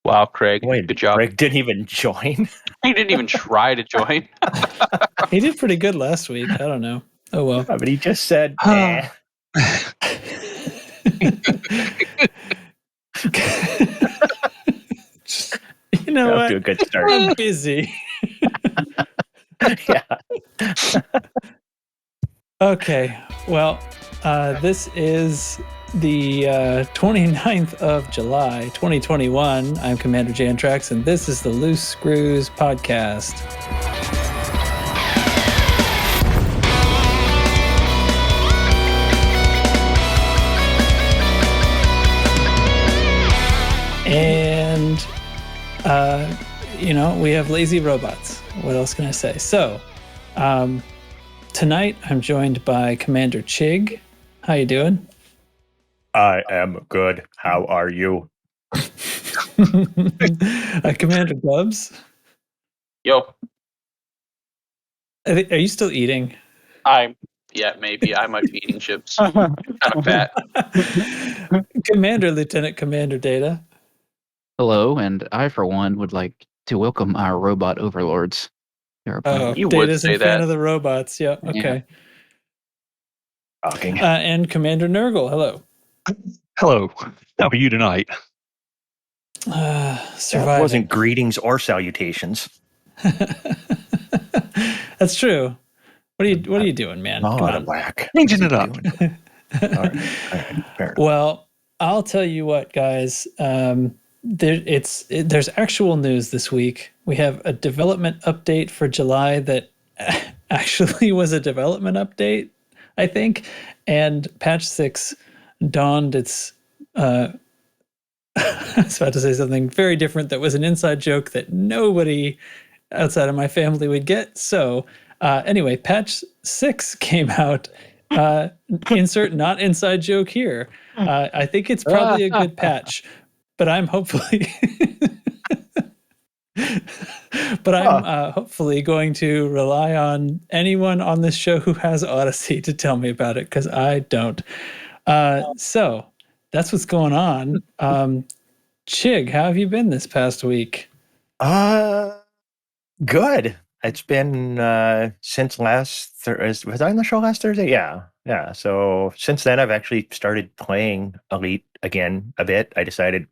Wow, Craig, Wait, good job. Craig didn't even join. He didn't even try to join. He did pretty good last week. I don't know. Oh well. Yeah, but he just said, eh. You know Off what? to a good start. I'm busy. Yeah. Okay. Well, this is the 29th of July, 2021. I'm Commander Jantrax, and this is the Loose Screws podcast. And, we have lazy robots. What else can I say? So, tonight I'm joined by Commander Chig. How you doing? I am good. How are you? Commander Dubs. Yo, Are you still eating? maybe. I might be eating chips. I'm kind of fat. Lieutenant Commander Data. Hello, and I, for one, would like to welcome our robot overlords. Oh, You would Data's say a fan that. of the robots. Yeah, okay. Talking. And Commander Nurgle, hello. Hello. How are you tonight? That Surviving. wasn't greetings or salutations. That's true. What are you doing, man? All Come out on. of whack. Changing it up. All right. Fair enough. Well, I'll tell you what, guys. There's actual news this week. We have a development update for July that actually was a development update, I think, and patch 6 donned its. I was about to say something very different that was an inside joke that nobody outside of my family would get. So anyway, patch 6 came out. Insert not inside joke here. I think it's probably a good patch, but I'm hopefully hopefully going to rely on anyone on this show who has Odyssey to tell me about it, because I don't. So that's what's going on. Chig, how have you been this past week? Good. It's been since last Thursday. Was I on the show last Thursday? Yeah. So since then, I've actually started playing Elite again a bit. I decided,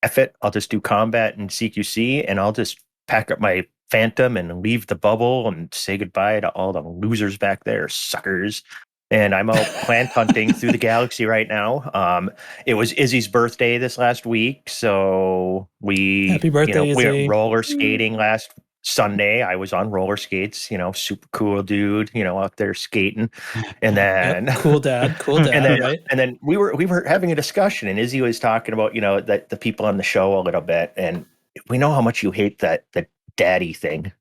F it, I'll just do combat and CQC, and I'll just pack up my Phantom and leave the bubble and say goodbye to all the losers back there, suckers. And I'm out plant hunting through the galaxy right now. It was Izzy's birthday this last week, so Happy birthday, we Izzy. went roller skating last Sunday. I was on roller skates, super cool dude, out there skating. And then cool dad, right? And then we were having a discussion, and Izzy was talking about, that the people on the show a little bit, and we know how much you hate the daddy thing.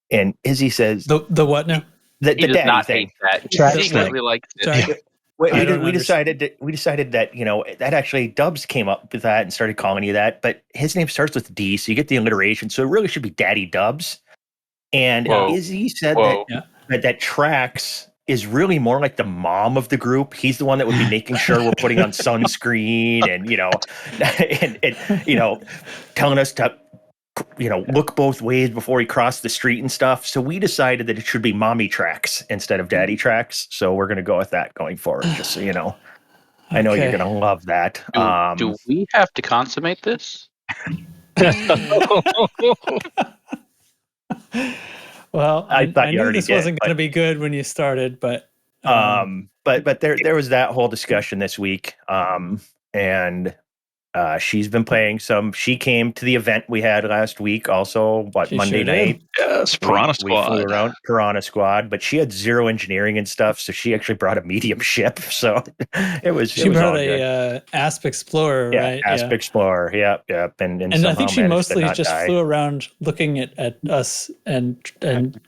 And Izzy says the what now? The He does daddy not thing. hate that. Trash He thing. secretly likes it. Sorry. We decided that that actually Dubs came up with that and started calling you that, but his name starts with D, so you get the alliteration. So it really should be Daddy Dubs. And Izzy said that Trax is really more like the mom of the group. He's the one that would be making sure we're putting on sunscreen and and telling us to look both ways before he crossed the street and stuff. So we decided that it should be Mommy Trax instead of Daddy Trax. So we're going to go with that going forward, just so you know. I know you're going to love that. Do we have to consummate this? Well, I thought you knew already this did, wasn't going to be good when you started, but but there was that whole discussion this week, and she's been playing some. She came to the event we had last week, also Monday night. Yes, Piranha Squad. We flew around Piranha Squad, but she had 0 engineering and stuff, so she actually brought a medium ship. So she brought a Asp Explorer, right? Asp Explorer, yep. And I think she mostly just flew around looking at us, and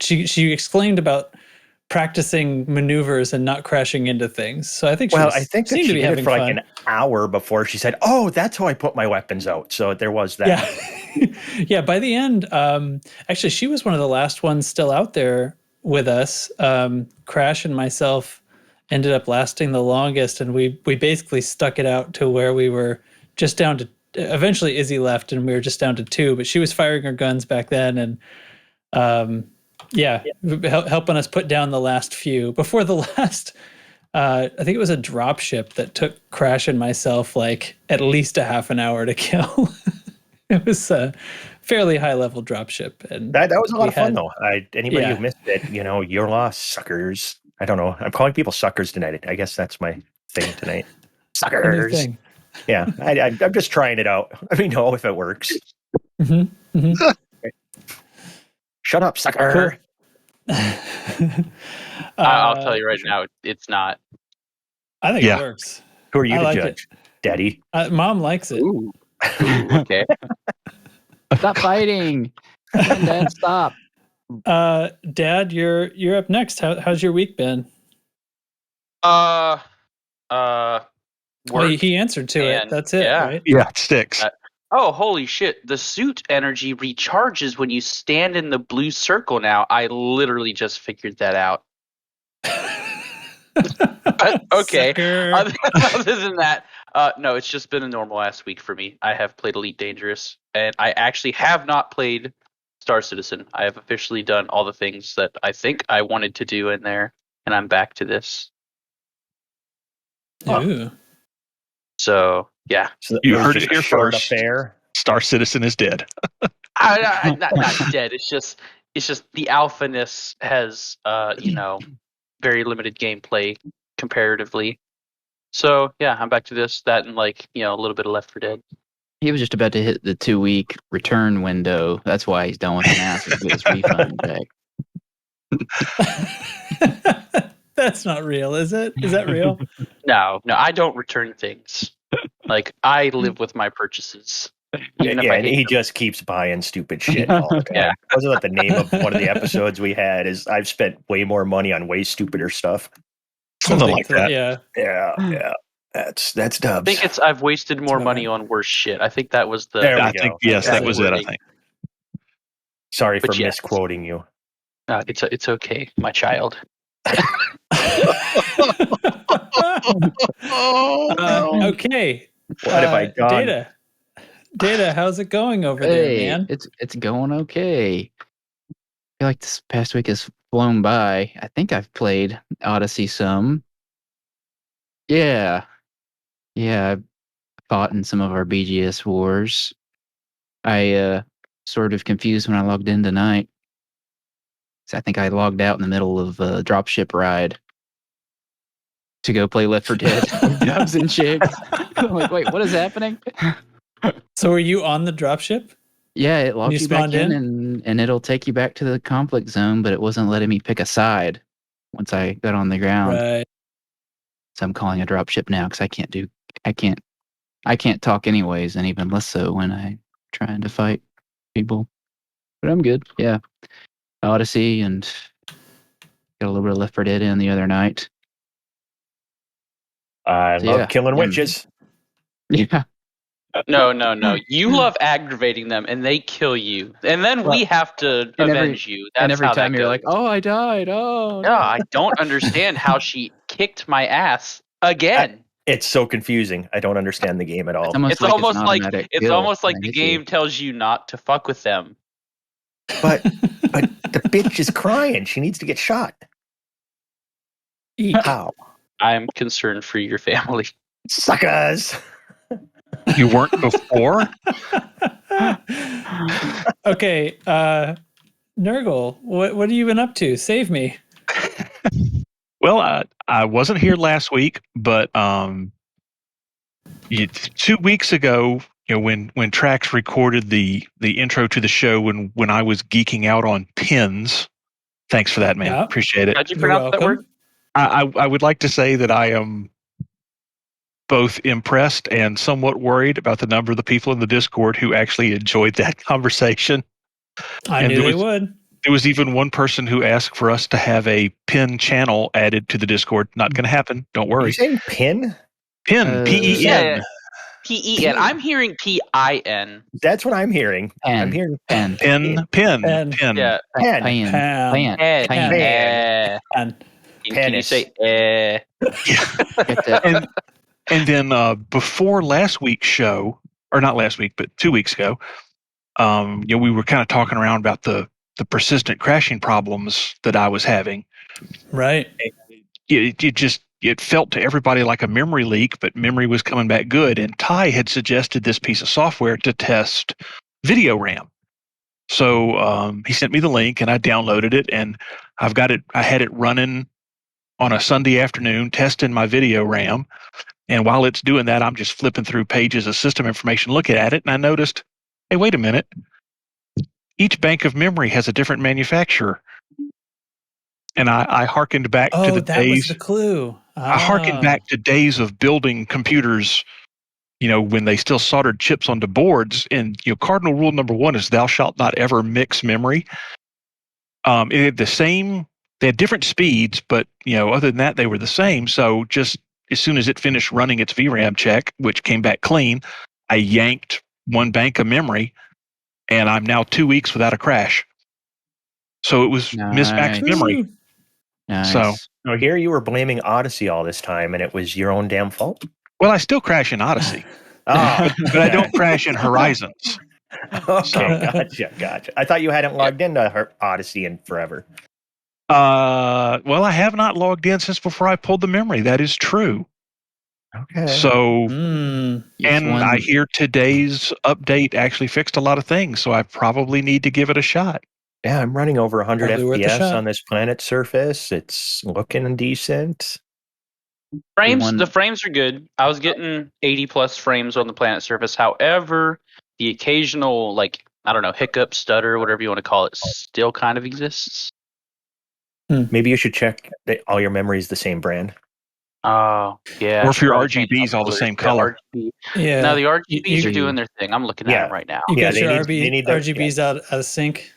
she exclaimed about practicing maneuvers and not crashing into things. So I think I think seemed she to be did having it for fun. like an hour before she said, "Oh, that's how I put my weapons out." So there was that. Yeah. By the end, actually, she was one of the last ones still out there with us. Crash and myself ended up lasting the longest, and we basically stuck it out to where we were just down to eventually Izzy left and we were just down to 2, but she was firing her guns back then and helping us put down the last few before the last. I think it was a drop ship that took Crash and myself like at least a half an hour to kill. It was a fairly high level drop ship, and that was a lot of fun though. Anybody who missed it, you're lost, suckers. I don't know. I'm calling people suckers tonight. I guess that's my thing tonight. Suckers. Yeah, I'm just trying it out. Let me know if it works. Mm-hmm. Mm-hmm. Shut up, sucker. Cool. I'll tell you right now, it's not. I think it works. Who are you to judge, Daddy? Mom likes it. Ooh, okay. Stop fighting. Dad, stop. Dad, you're up next. How's your week been? Work he answered to it. That's it, right? Yeah, it sticks. Oh, holy shit. The suit energy recharges when you stand in the blue circle now. I literally just figured that out. Okay. Other than that, no, it's just been a normal ass week for me. I have played Elite Dangerous, and I actually have not played Star Citizen. I have officially done all the things that I think I wanted to do in there, and I'm back to this. Ooh. So, yeah. So you heard it here first. Affair. Star Citizen is dead. Not dead. It's just the alphaness has very limited gameplay comparatively. So yeah, I'm back to that, and a little bit of Left 4 Dead. He was just about to hit the 2-week return window. That's why he's done with the ass to get his refund back. That's not real, is it? Is that real? No, I don't return things. I live with my purchases. And he just keeps buying stupid shit all the time. Yeah. Wasn't that the name of one of the episodes we had? Is I've spent way more money on way stupider stuff. Something like that. Yeah. That's Dubs. I think I've wasted more money on worse shit. I think that was the. That was it. I think. Sorry for misquoting you. It's okay, my child. Okay. What have I done? Data, how's it going over there, man? It's going okay. I feel like this past week has flown by. I think I've played Odyssey some. Yeah, I fought in some of our BGS wars. I sort of confused when I logged in tonight. So I think I logged out in the middle of a dropship ride to go play Left 4 Dead with Dubs and chicks. I'm like, wait, what is happening? So were you on the dropship? Yeah, it logged you back in and it'll take you back to the conflict zone, but it wasn't letting me pick a side once I got on the ground. Right. So I'm calling a dropship now because I can't talk anyways, and even less so when I'm trying to fight people. But I'm good. Yeah. Odyssey and got a little bit of Left 4 Dead in the other night. I love killing witches. Yeah. No. You love aggravating them, and they kill you, and then we have to avenge you. That's and every how time that you're goes. like, "Oh, I died." Oh. No, I don't understand how she kicked my ass again. It's so confusing. I don't understand the game at all. It's almost like the game tells you not to fuck with them. But the bitch is crying. She needs to get shot. How? I'm concerned for your family. Suckers. You weren't before? Okay, Nurgle, what have you been up to? Save me. Well, I wasn't here last week, but 2 weeks ago, when Trax recorded the intro to the show when I was geeking out on pins. Thanks for that, man. Yeah. Appreciate it. How'd you pronounce that word? I would like to say that I am both impressed and somewhat worried about the number of the people in the Discord who actually enjoyed that conversation. I knew they would. There was even one person who asked for us to have a pin channel added to the Discord. Not going to happen. Don't worry. Are you saying pin? Pin. P-E-N. Yeah. P-E-N. I'm hearing P-I-N. That's what I'm hearing. Pen. I'm hearing Pen. Yeah. Pen. Can you say And then before last week's show, or not last week, but 2 weeks ago, we were kind of talking around about the persistent crashing problems that I was having. Right. It felt to everybody like a memory leak, but memory was coming back good. And Ty had suggested this piece of software to test video RAM. So he sent me the link, and I downloaded it, and I've got it. I had it running on a Sunday afternoon, testing my video RAM. And while it's doing that, I'm just flipping through pages of system information, looking at it, and I noticed, hey, wait a minute. Each bank of memory has a different manufacturer. And I hearkened back to the that days. was the clue. I hearkened back to days of building computers, when they still soldered chips onto boards. And cardinal rule number 1 is thou shalt not ever mix memory. It had they had different speeds, but other than that, they were the same. So just as soon as it finished running its VRAM check, which came back clean, I yanked one bank of memory, and I'm now 2 weeks without a crash. So it was mismatched memory. Nice. So here you were blaming Odyssey all this time, and it was your own damn fault. Well, I still crash in Odyssey, but I don't crash in Horizons. Okay, gotcha. I thought you hadn't logged into Odyssey in forever. Well, I have not logged in since before I pulled the memory. That is true. Okay. So, I hear today's update actually fixed a lot of things, so I probably need to give it a shot. Yeah, I'm running over 100 Probably worth a FPS shot. on this planet surface. It's looking decent. The frames are good. I was getting 80 plus frames on the planet surface. However, the occasional, hiccup, stutter, whatever you want to call it, still kind of exists. Maybe you should check that all your memory is the same brand. Oh, yeah. Or if your RGB's all the same color. Yeah. No, the RGBs are doing their thing. I'm looking at them right now. You got your they need RGBs out of sync?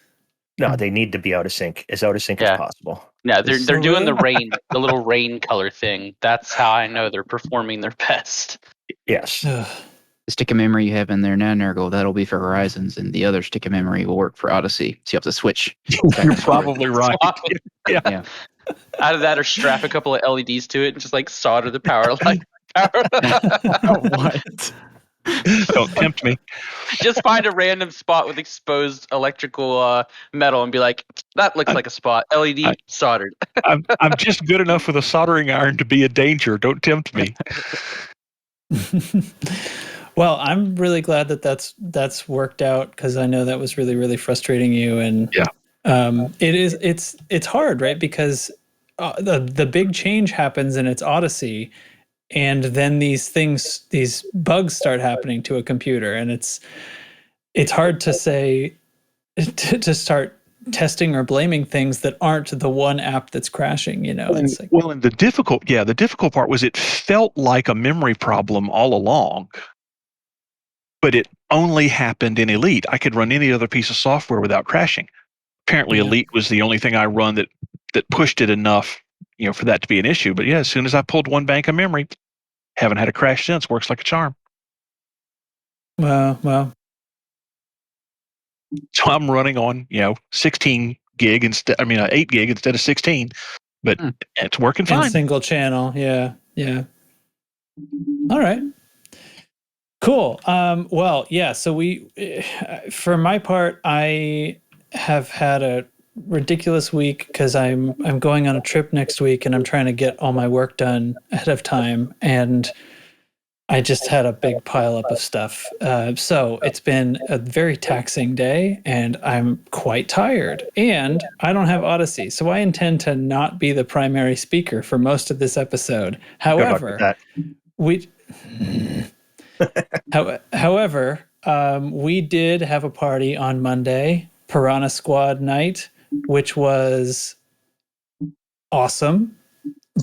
No, they need to be out of sync as possible. Yeah, they're doing the the little rain color thing. That's how I know they're performing their best. Yes. The stick of memory you have in there now, Nurgle, that'll be for Horizons, and the other stick of memory will work for Odyssey. So you have to switch. You're probably right. Yeah. Out of that, or strap a couple of LEDs to it and just solder the power line. What? Don't tempt me. Just find a random spot with exposed electrical metal and be like, that looks like a spot. LED soldered. I'm just good enough with a soldering iron to be a danger. Don't tempt me. Well, I'm really glad that's worked out, because I know that was really, really frustrating you. And it's hard, right? Because the big change happens and it's Odyssey, and then these bugs start happening to a computer, and it's hard to say to start testing or blaming things that aren't the one app that's crashing. And the difficult part was it felt like a memory problem all along, but it only happened in Elite. I could run any other piece of software without crashing. Apparently, Elite was the only thing I run that pushed it enough, for that to be an issue. But as soon as I pulled one bank of memory, haven't had a crash since. Works like a charm. Wow. So I'm running on 16 gig 8 gig instead of 16, but it's working fine. And single channel, yeah. All right. Cool. So for my part, I have had a ridiculous week because I'm going on a trip next week, and I'm trying to get all my work done ahead of time, and I just had a big pile up of stuff. So it's been a very taxing day, and I'm quite tired, and I don't have Odyssey, so I intend to not be the primary speaker for most of this episode. However, we did have a party on Monday, Piranha Squad night, which was awesome.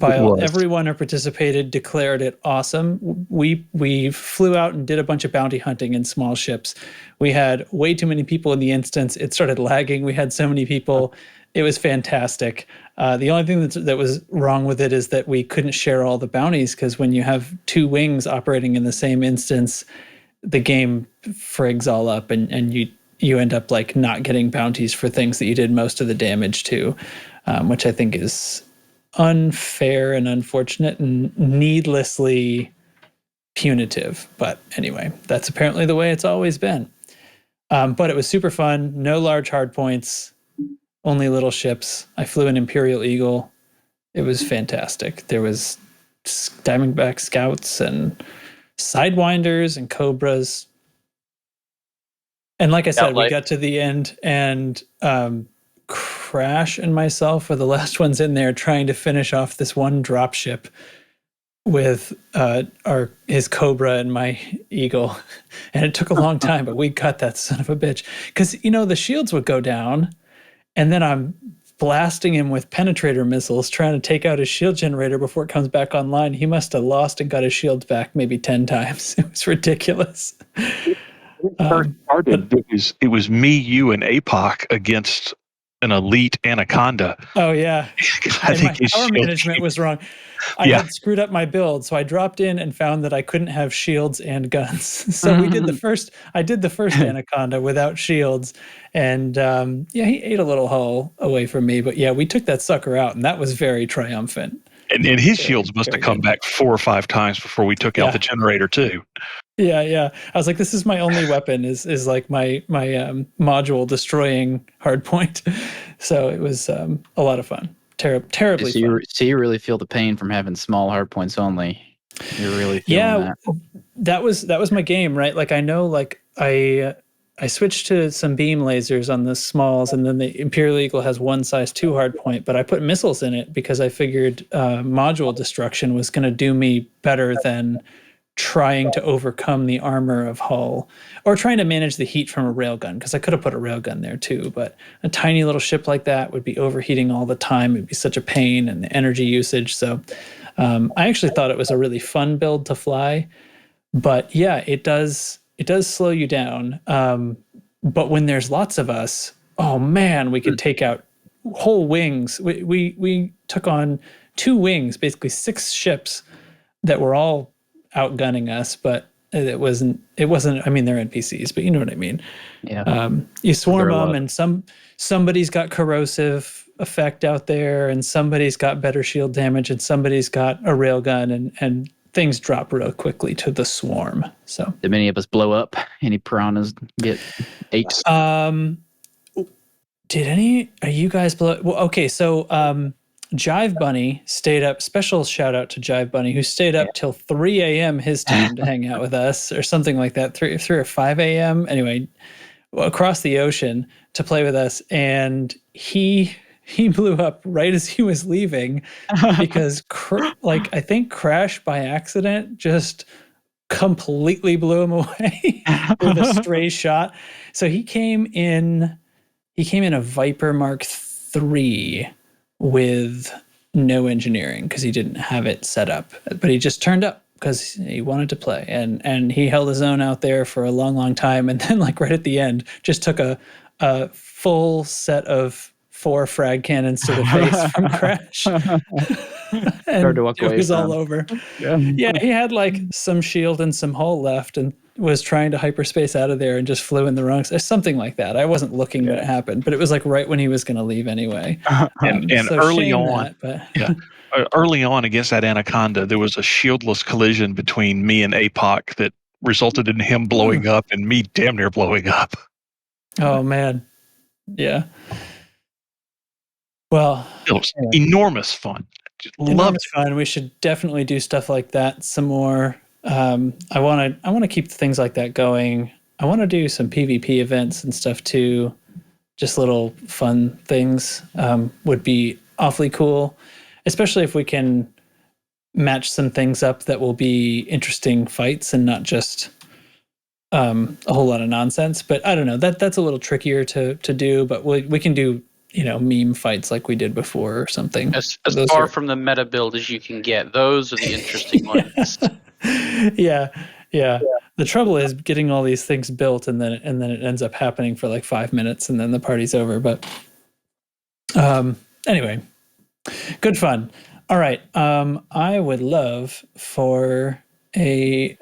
Everyone who participated declared it awesome. We flew out and did a bunch of bounty hunting in small ships. We had way too many people in the instance. It started lagging. We had so many people. It was fantastic. The only thing that was wrong with it is that we couldn't share all the bounties, because when you have two wings operating in the same instance, the game frigs all up, and you end up not getting bounties for things that you did most of the damage to, which I think is unfair and unfortunate and needlessly punitive. But anyway, that's apparently the way it's always been. But it was super fun. No large hard points, only little ships. I flew an Imperial Eagle. It was fantastic. There was Diamondback Scouts and Sidewinders and Cobras. And like I said, we got to the end, and Crash and myself were the last ones in there trying to finish off this one dropship with his Cobra and my Eagle. And it took a long time, but we got that son of a bitch. Because, the shields would go down, and then I'm blasting him with penetrator missiles, trying to take out his shield generator before it comes back online. He must have lost and got his shields back maybe 10 times. It was ridiculous. First started, it was me, you, and APOC against an elite Anaconda. Oh, yeah. I think my power management was wrong. I had screwed up my build, so I dropped in and found that I couldn't have shields and guns. So I did the first Anaconda without shields, and he ate a little hull away from me. But yeah, we took that sucker out, and that was very triumphant. And his shields must have come back 4 or 5 times before we took out the generator too. Yeah. I was like, this is my only weapon is like my module destroying hardpoint. So it was a lot of fun. Terribly fun. So you really feel the pain from having small hardpoints only. You're really feeling that was my game, right? Like I know, like I switched to some beam lasers on the smalls, and then the Imperial Eagle has one size 2 hardpoint, but I put missiles in it because I figured module destruction was going to do me better than trying to overcome the armor of hull or trying to manage the heat from a railgun, because I could have put a railgun there too, but a tiny little ship like that would be overheating all the time. It'd be such a pain, and the energy usage. So I actually thought it was a really fun build to fly, but yeah, it does slow you down. But when there's lots of us, oh man, we could take out whole wings. We took on 2 wings, basically 6 ships that were all outgunning us, but it wasn't, I mean, they're NPCs, but you know what I mean? Yeah. You swarm them, and somebody's got corrosive effect out there, and somebody's got better shield damage, and somebody's got a railgun, and things drop real quickly to the swarm. So did many of us blow up? Any piranhas get ate? Did any of you guys blow up? Well, okay, so Jive Bunny stayed up. Special shout out to Jive Bunny, who stayed up till 3 a.m. his time to hang out with us, or something like that. 3 or 5 a.m. Anyway, across the ocean to play with us, and he blew up right as he was leaving because, I think Crash by accident just completely blew him away with a stray shot. So he came in a Viper Mark III with no engineering because he didn't have it set up, but he just turned up because he wanted to play, and he held his own out there for a long time, and then right at the end just took a full set of 4 frag cannons to the face from Crash. And it was all over. Yeah, he had some shield and some hull left, and was trying to hyperspace out of there and just flew in the wrong side, something like that. I wasn't looking when it happened, but it was right when he was going to leave anyway. And so early on, early on against that Anaconda, there was a shieldless collision between me and APOC that resulted in him blowing up and me damn near blowing up. Oh man, yeah. Well, it was enormous fun. Enormous fun. We should definitely do stuff like that some more. I want to keep things like that going. I want to do some PvP events and stuff too. Just little fun things would be awfully cool, especially if we can match some things up that will be interesting fights and not just a whole lot of nonsense. But I don't know, that's a little trickier to do, but we can do meme fights like we did before or something. As far from the meta build as you can get. Those are the interesting ones. Yeah. The trouble is getting all these things built, and then it ends up happening for 5 minutes, and then the party's over. But anyway, good fun. All right. I would love for a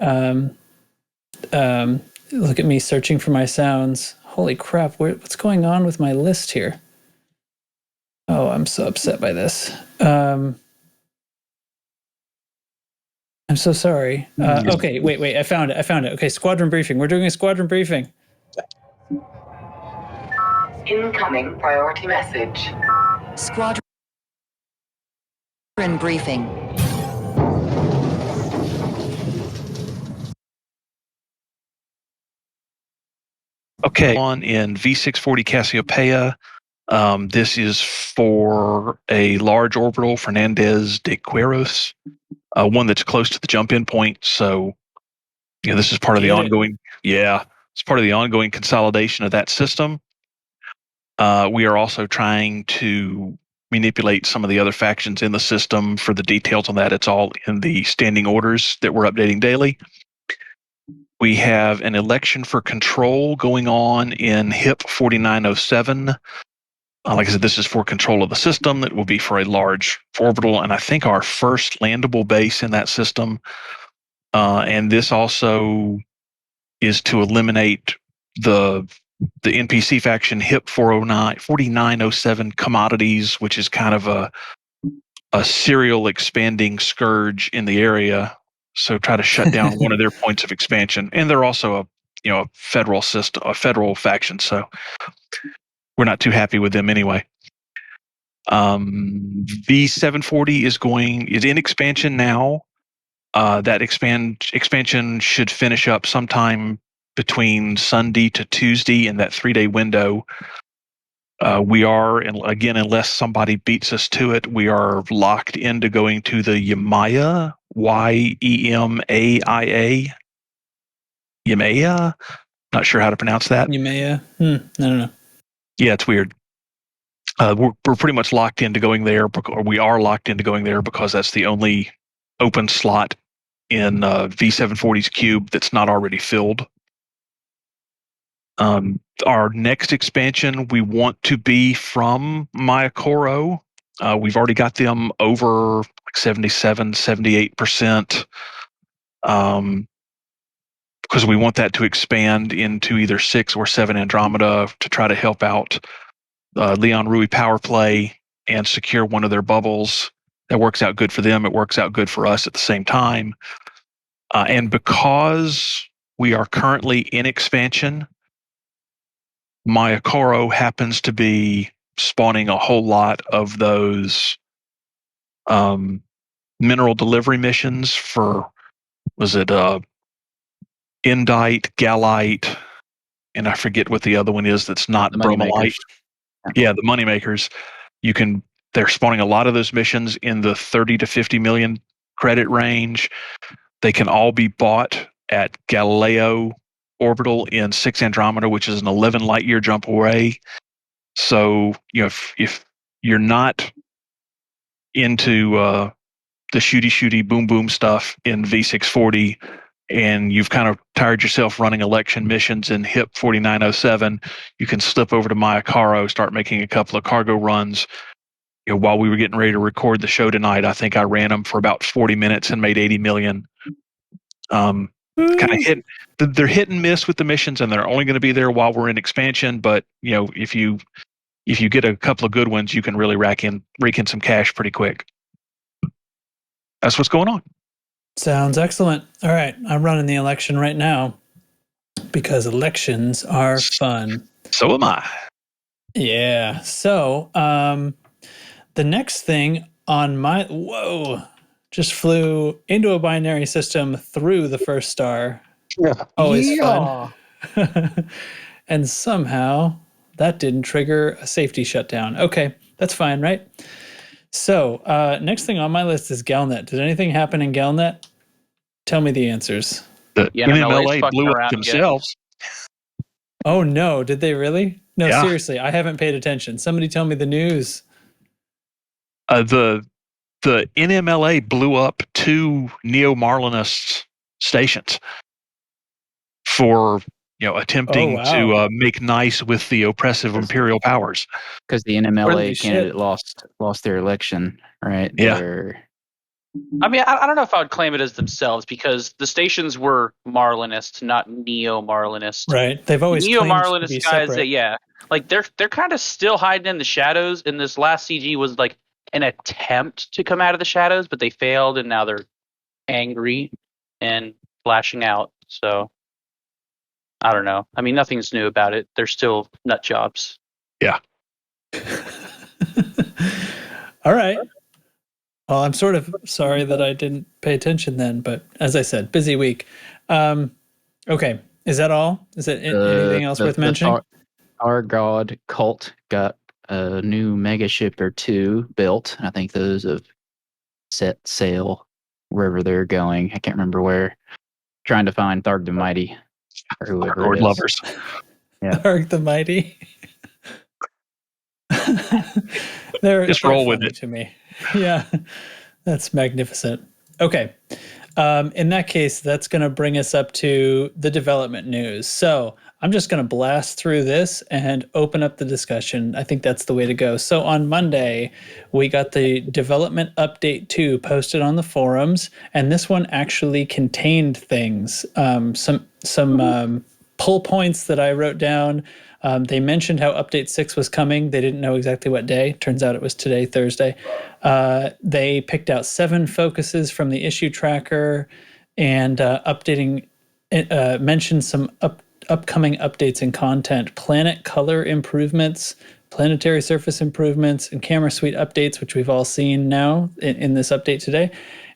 look at me searching for my sounds. Holy crap! What's going on with my list here? Oh, I'm so upset by this. I'm so sorry. Okay, wait. I found it. Okay, squadron briefing. We're doing a squadron briefing. Incoming priority message. Squadron briefing. Okay, on in V640 Cassiopeia. This is for a large orbital, Fernandez de Quiros, one that's close to the jump-in point. So, this is part of the ongoing. Yeah, it's part of the ongoing consolidation of that system. We are also trying to manipulate some of the other factions in the system. For the details on that, it's all in the standing orders that we're updating daily. We have an election for control going on in HIP 4907. Like I said, this is for control of the system. That will be for a large orbital, and I think our first landable base in that system. And this also is to eliminate the NPC faction HIP 4907 commodities, which is kind of a serial expanding scourge in the area. So try to shut down one of their points of expansion. And they're also a federal system, a federal faction. So we're not too happy with them anyway. V740 is in expansion now. That expansion should finish up sometime between Sunday to Tuesday in that 3-day window. We are, and again, unless somebody beats us to it, we are locked into going to the Yemaya, Yemaia. Yemaya? Not sure how to pronounce that. Yemaya? I don't know. Yeah, it's weird. We're pretty much locked into going there, or we are locked into going there because that's the only open slot in V740's cube that's not already filled. Our next expansion, we want to be from Maikoro. We've already got them over like 77, 78%. Because we want that to expand into either 6 or 7 Andromeda to try to help out Leon Rui power play and secure one of their bubbles. That works out good for them. It works out good for us at the same time. And because we are currently in expansion, Maikoro happens to be spawning a whole lot of those mineral delivery missions for, was it Indite, Galite, and I forget what the other one is that's not Bromelite. Yeah, the moneymakers. They're spawning a lot of those missions in the 30 to 50 million credit range. They can all be bought at Galileo Orbital in 6 Andromeda, which is an 11 light year jump away. So, if you're not into the shooty boom boom stuff in V640 and you've kind of tired yourself running election missions in HIP 4907, you can slip over to Maikoro, start making a couple of cargo runs. While we were getting ready to record the show tonight, I think I ran them for about 40 minutes and made 80 million. Kind of they're hit and miss with the missions, and they're only going to be there while we're in expansion. But if you get a couple of good ones, you can really rake in some cash pretty quick. That's what's going on. Sounds excellent. All right, I'm running the election right now because elections are fun. So am I. Yeah. So, the next thing on my just flew into a binary system through the first star. Yeah. Always fun. And somehow that didn't trigger a safety shutdown. Okay, that's fine, right? So, next thing on my list is Galnet. Did anything happen in Galnet? Tell me the answers. The NMLA blew up themselves. Oh no, did they really? No, yeah. Seriously, I haven't paid attention. Somebody tell me the news. The NMLA blew up 2 neo-Marlinist stations for attempting to make nice with the oppressive imperial powers. Because the NMLA candidate lost their election, right? Yeah. I mean, I don't know if I would claim it as themselves because the stations were Marlinist, not neo-Marlinist. Right. They've always neo-Marlinist claimed to be guys separate. like they're kind of still hiding in the shadows. And this last CG was like an attempt to come out of the shadows, but they failed, and now they're angry and flashing out. So I don't know. I mean, nothing's new about it. They're still nut jobs. Yeah. All right. Well, I'm sort of sorry that I didn't pay attention then, but as I said, busy week. Okay. Is that all? Is it anything else worth mentioning? Our god cult got a new mega ship or two built. I think those have set sail wherever they're going. I can't remember where. Trying to find Tharg the Mighty or whoever Lord it is. lovers. Yeah. Tharg the Mighty. they're roll with funny it. to me. Yeah, that's magnificent. Okay. In that case, that's going to bring us up to the development news. So I'm just going to blast through this and open up the discussion. I think that's the way to go. So on Monday, we got the development update 2 posted on the forums, and this one actually contained things, some pull points that I wrote down. They mentioned how update 6 was coming. They didn't know exactly what day. Turns out it was today, Thursday. They picked out 7 focuses from the issue tracker and mentioned some upcoming updates and content, planet color improvements, planetary surface improvements, and camera suite updates, which we've all seen now in this update today.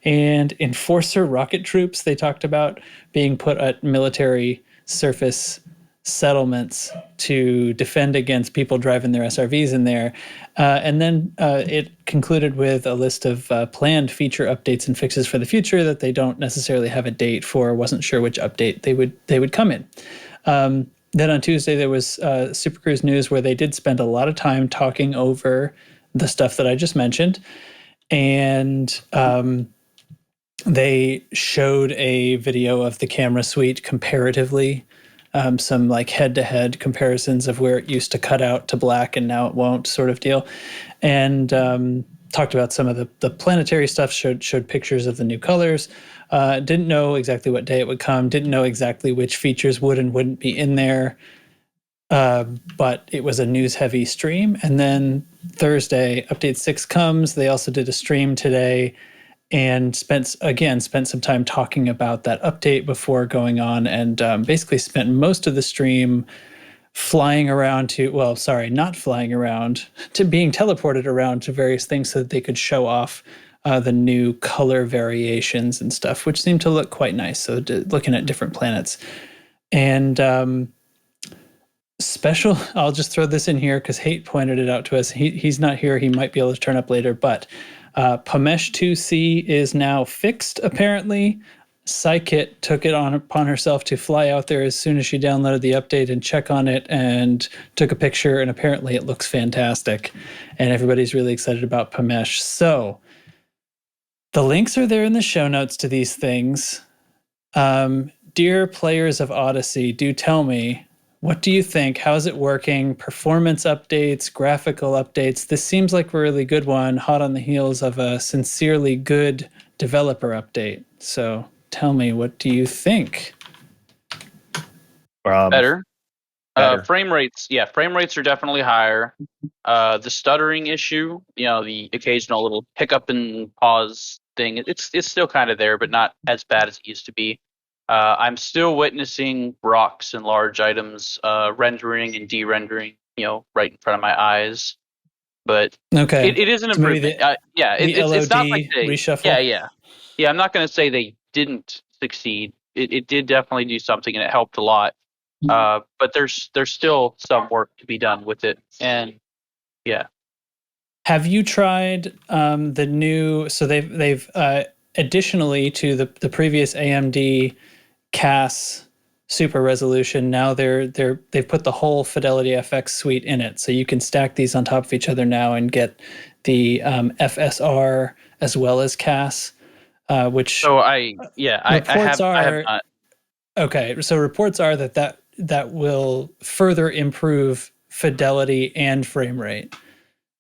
And Enforcer rocket troops, they talked about being put at military surface settlements to defend against people driving their SRVs in there. And then it concluded with a list of planned feature updates and fixes for the future that they don't necessarily have a date for. Wasn't sure which update they would come in. Then on Tuesday, there was Supercruise news where they did spend a lot of time talking over the stuff that I just mentioned. And they showed a video of the camera suite comparatively, some like head-to-head comparisons of where it used to cut out to black and now it won't, sort of deal. And talked about some of the planetary stuff, showed pictures of the new colors. Didn't know exactly what day it would come, didn't know exactly which features would and wouldn't be in there. But it was a news-heavy stream. And then Thursday, Update 6 comes. They also did a stream today and spent some time talking about that update before going on, and basically spent most of the stream flying around to, not flying around, to being teleported around to various things so that they could show off the new color variations and stuff, which seemed to look quite nice. So looking at different planets. And I'll just throw this in here because Hate pointed it out to us. He's not here. He might be able to turn up later, but Pamesh 2C is now fixed, apparently. Scikit took it upon herself to fly out there as soon as she downloaded the update and check on it and took a picture, and apparently it looks fantastic. And everybody's really excited about Pamesh. So the links are there in the show notes to these things. Dear players of Odyssey, do tell me, what do you think? How's it working? Performance updates, graphical updates. This seems like a really good one, hot on the heels of a sincerely good developer update. So tell me, what do you think? Better. Better. Frame rates are definitely higher. The stuttering issue, the occasional little hiccup and pause thing, it's still kind of there, but not as bad as it used to be. I'm still witnessing rocks and large items rendering and de-rendering, right in front of my eyes. But okay, it is an so maybe improvement. It's not like they reshuffle. Yeah. I'm not going to say they didn't succeed. It did definitely do something, and it helped a lot. But there's still some work to be done with it, and yeah. Have you tried the new? So they've additionally to the previous AMD CAS super resolution. Now they've put the whole Fidelity FX suite in it, so you can stack these on top of each other now and get the FSR as well as CAS. Which so I have not. Okay, so reports are that will further improve fidelity and frame rate.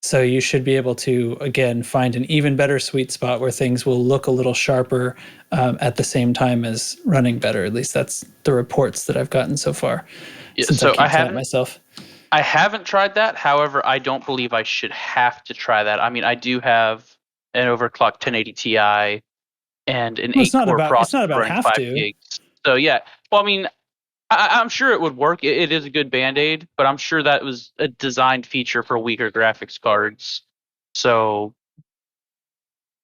So you should be able to, again, find an even better sweet spot where things will look a little sharper at the same time as running better. At least that's the reports that I've gotten so far. Since So I haven't myself. I haven't tried that. However, I don't believe I should have to try that. I mean, I do have an overclocked 1080 Ti and an Well, it's not 8-core about processor running have 5 to. gigs. So yeah, well, I mean, I'm sure it would work. It is a good band-aid, but I'm sure that was a designed feature for weaker graphics cards. So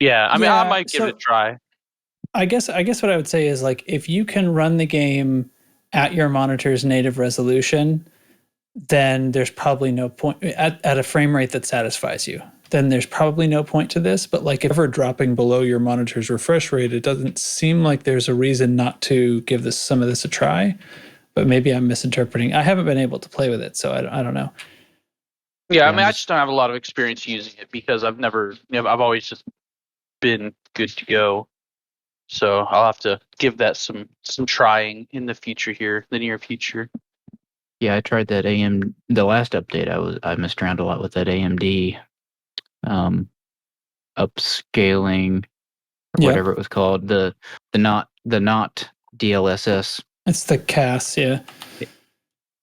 yeah, I mean, I might give it a try. I guess what I would say is like if you can run the game at your monitor's native resolution, then there's probably no point at a frame rate that satisfies you. Then there's probably no point to this. But like if we're dropping below your monitor's refresh rate, it doesn't seem like there's a reason not to give some of this a try. But maybe I'm misinterpreting. I haven't been able to play with it, so I don't know. Yeah, I mean, I just don't have a lot of experience using it because I've always just been good to go. So I'll have to give that some trying in the future here, the near future. Yeah, I tried that the last update. I messed around a lot with that AMD upscaling or whatever it was called. The not DLSS. It's the CAS, yeah.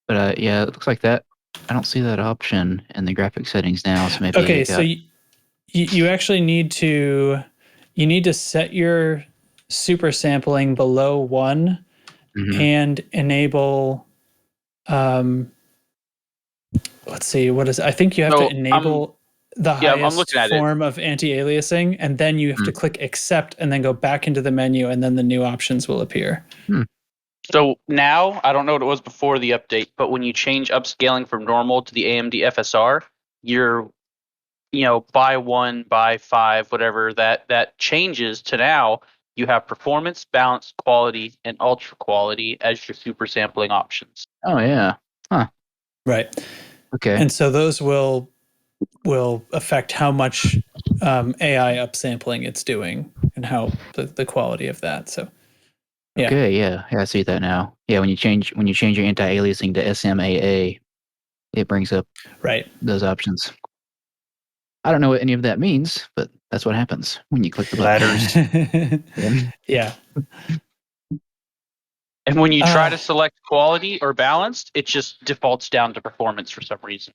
But yeah, it looks like that. I don't see that option in the graphic settings now. So maybe okay. So you actually need to set your super sampling below 1 and enable. Let's see. What is? I think you have to enable the highest form of anti-aliasing, and then you have to click accept, and then go back into the menu, and then the new options will appear. So now, I don't know what it was before the update, but when you change upscaling from normal to the AMD FSR, you're, by 1, by 5, whatever, that changes to now you have performance, balance, quality, and ultra quality as your super sampling options. Oh, yeah. Huh. Right. Okay. And so those will affect how much AI upsampling it's doing and how the quality of that. So yeah. Okay, yeah, I see that now. Yeah, when you change your anti-aliasing to SMAA, it brings up those options. I don't know what any of that means, but that's what happens when you click the letters. Yeah. And when you try to select quality or balanced, it just defaults down to performance for some reason.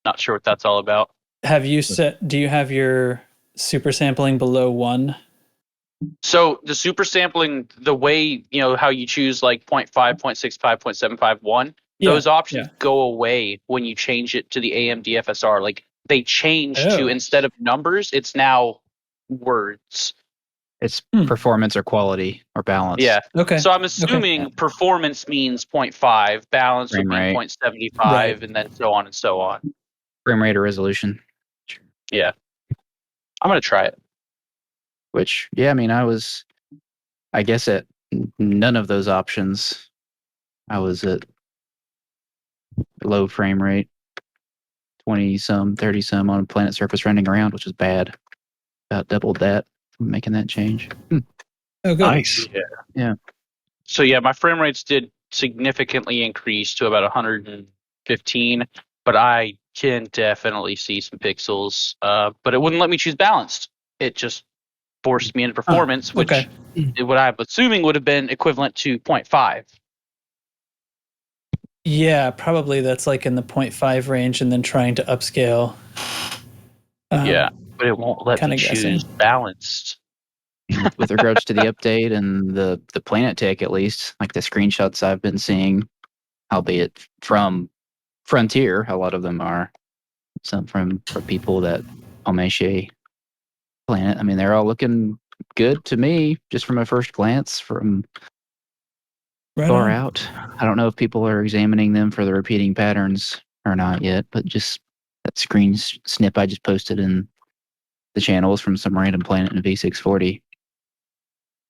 Not sure what that's all about. Do you have your super sampling below 1? So the super sampling, the way, how you choose like 0.5, 0.65, 0.751, those options go away when you change it to the AMD FSR. Like they change to, instead of numbers, it's now words. It's performance or quality or balance. Yeah. Okay. So I'm assuming performance means 0.5, balance would mean 0.75, and then so on and so on. Frame rate or resolution. Yeah. I'm going to try it. Which, yeah, I mean, I guess at none of those options, I was at low frame rate, 20-some, 30-some on planet surface running around, which is bad. About doubled that from making that change. Oh, good. Nice. Yeah. So, yeah, my frame rates did significantly increase to about 115, but I can definitely see some pixels. But it wouldn't let me choose balanced. It just forced me into performance, which what I'm assuming would have been equivalent to 0.5. Yeah, probably that's like in the 0.5 range and then trying to upscale. Yeah, but it won't let me choose balanced. With regards to the update and the Planet Tech, at least, like the screenshots I've been seeing, albeit from Frontier, a lot of them are some from people that Almache Planet. I mean, they're all looking good to me, just from a first glance from far out. I don't know if people are examining them for the repeating patterns or not yet, but just that screen snip I just posted in the channels from some random planet in V640.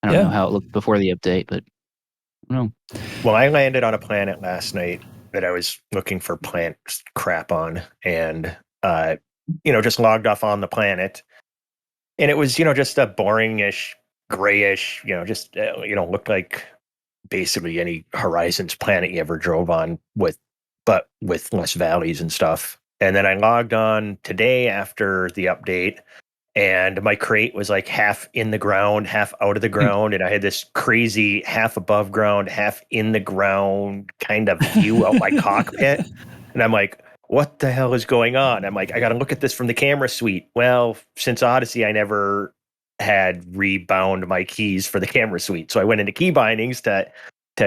I don't know how it looked before the update, but I don't know. Well, I landed on a planet last night that I was looking for plant crap on, and just logged off on the planet, and it was just a boringish, grayish, looked like basically any Horizons planet you ever drove on, but with less valleys and stuff. And then I logged on today after the update, and my crate was like half in the ground, half out of the ground. And I had this crazy half above ground, half in the ground kind of view out my cockpit. And I'm like, what the hell is going on? I'm like, I got to look at this from the camera suite. Well, since Odyssey, I never had rebound my keys for the camera suite. So I went into key bindings to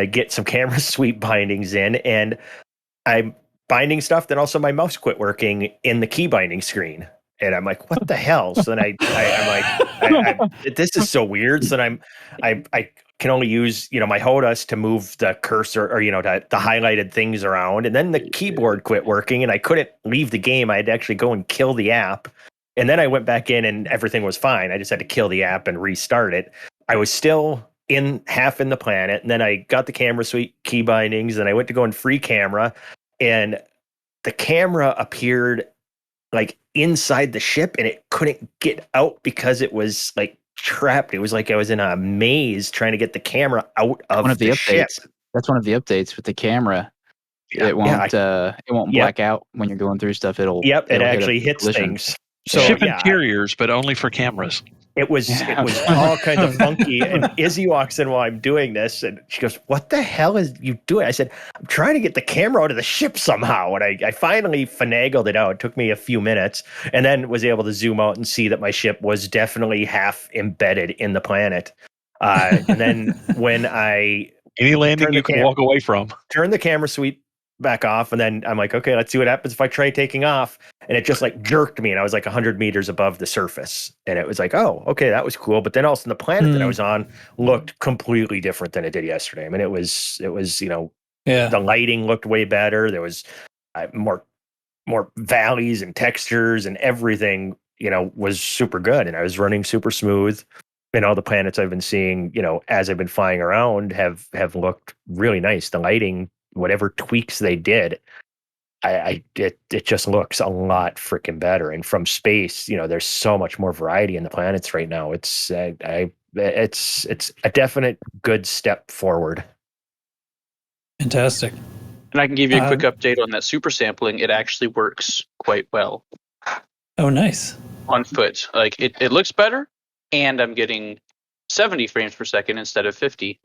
get some camera suite bindings in, and I'm binding stuff. Then also my mouse quit working in the key binding screen. And I'm like, what the hell? So then I'm like, this is so weird. So then I can only use, my HOTAS to move the cursor or, the highlighted things around. And then the keyboard quit working and I couldn't leave the game. I had to actually go and kill the app. And then I went back in and everything was fine. I just had to kill the app and restart it. I was still half in the planet. And then I got the camera suite key bindings and I went to go in free camera, and the camera appeared like inside the ship and it couldn't get out because it was like trapped. It was like I was in a maze trying to get the camera out of One of the ship. updates. That's one of the updates with the camera. Yeah, it won't black out when you're going through stuff. It'll actually hits things. So ship interiors, but only for cameras. It was all kinds of funky. And Izzy walks in while I'm doing this, and she goes, "What the hell is you doing?" I said, "I'm trying to get the camera out of the ship somehow." And I finally finagled it out. It took me a few minutes, and then was able to zoom out and see that my ship was definitely half embedded in the planet. And then when any landing you can walk away from, turn the camera suite back off, and then I'm like, okay, let's see what happens if I try taking off. And it just like jerked me, and I was like 100 meters above the surface, and it was like, oh, okay, that was cool. But then also the planet that I was on looked completely different than it did yesterday. I mean, it was the lighting looked way better. There was more valleys and textures, and everything was super good, and I was running super smooth. And all the planets I've been seeing, as I've been flying around, have looked really nice. The lighting, whatever tweaks they did, it just looks a lot freaking better. And from space, there's so much more variety in the planets right now. It's a definite good step forward. Fantastic. And I can give you a quick update on that super sampling. It actually works quite well. Oh, nice. On foot. Like it looks better, and I'm getting 70 frames per second instead of 50.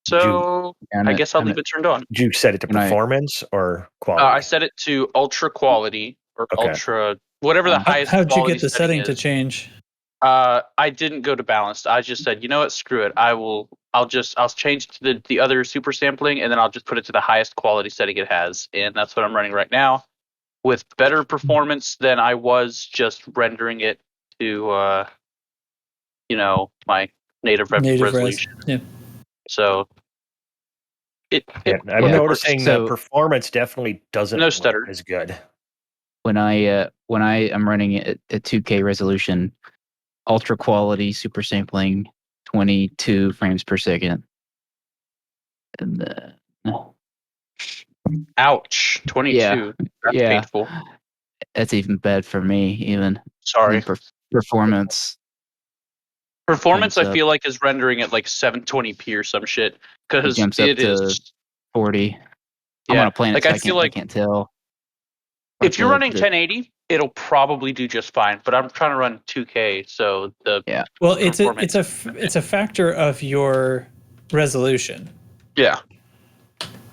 So I guess I'll leave it turned on. Did you set it to performance or quality? I set it to ultra quality or ultra, whatever the highest. How'd you get the setting to change? I didn't go to balanced. I just said, you know what, screw it. I'll change to the other super sampling, and then I'll just put it to the highest quality setting it has, and that's what I'm running right now, with better performance than I was just rendering it to, my native resolution. Yeah. So I'm noticing the performance definitely doesn't look as good. When I am running it at 2K resolution, ultra quality super sampling, 22 frames per second. And ouch, 22. That's painful. That's even bad for me. Even sorry. Performance. Performance, I feel like, is rendering at like 720p or some shit, because it is 40. I'm on a planet, so I can't tell. If you're running 1080, it'll probably do just fine. But I'm trying to run 2K, so well, it's a factor of your resolution. Yeah.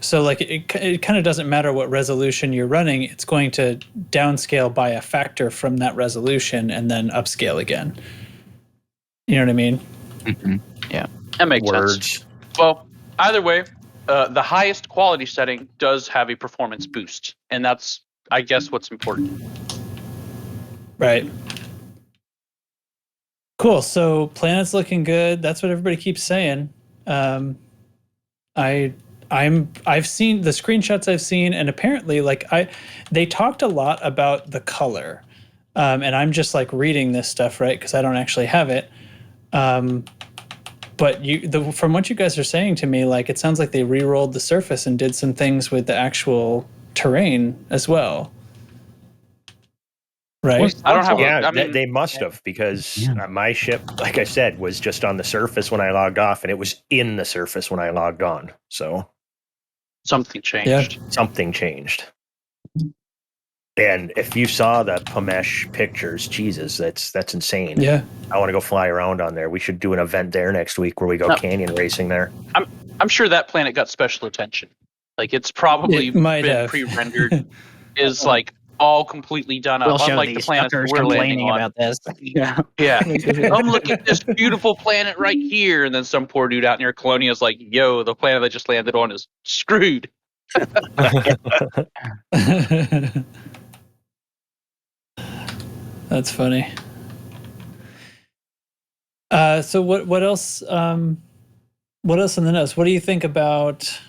So like it kind of doesn't matter what resolution you're running. It's going to downscale by a factor from that resolution and then upscale again. You know what I mean? Mm-hmm. Yeah. That makes sense. Well, either way, the highest quality setting does have a performance boost, and that's, I guess, what's important. Right. Cool. So planet's looking good. That's what everybody keeps saying. I've seen the screenshots I've seen, and apparently, they talked a lot about the color, and I'm just like reading this stuff, right? Because I don't actually have it. But from what you guys are saying to me, like it sounds like they re-rolled the surface and did some things with the actual terrain as well. Right? Well, I don't have. Yeah, they must have, because my ship, like I said, was just on the surface when I logged off, and it was in the surface when I logged on. So something changed. Yeah. Something changed. And if you saw the Pomesh pictures, Jesus, that's insane. Yeah, I want to go fly around on there. We should do an event there next week where we go canyon racing there. I'm sure that planet got special attention. Like it's probably been pre-rendered. Is like all completely done up. We'll show Unlike the these planets fuckers we're landing complaining on. about this. Yeah. Yeah. Look at this beautiful planet right here. And then some poor dude out near Colonia is like, yo, the planet I just landed on is screwed. That's funny. So what else? What else in the notes? What do you think about?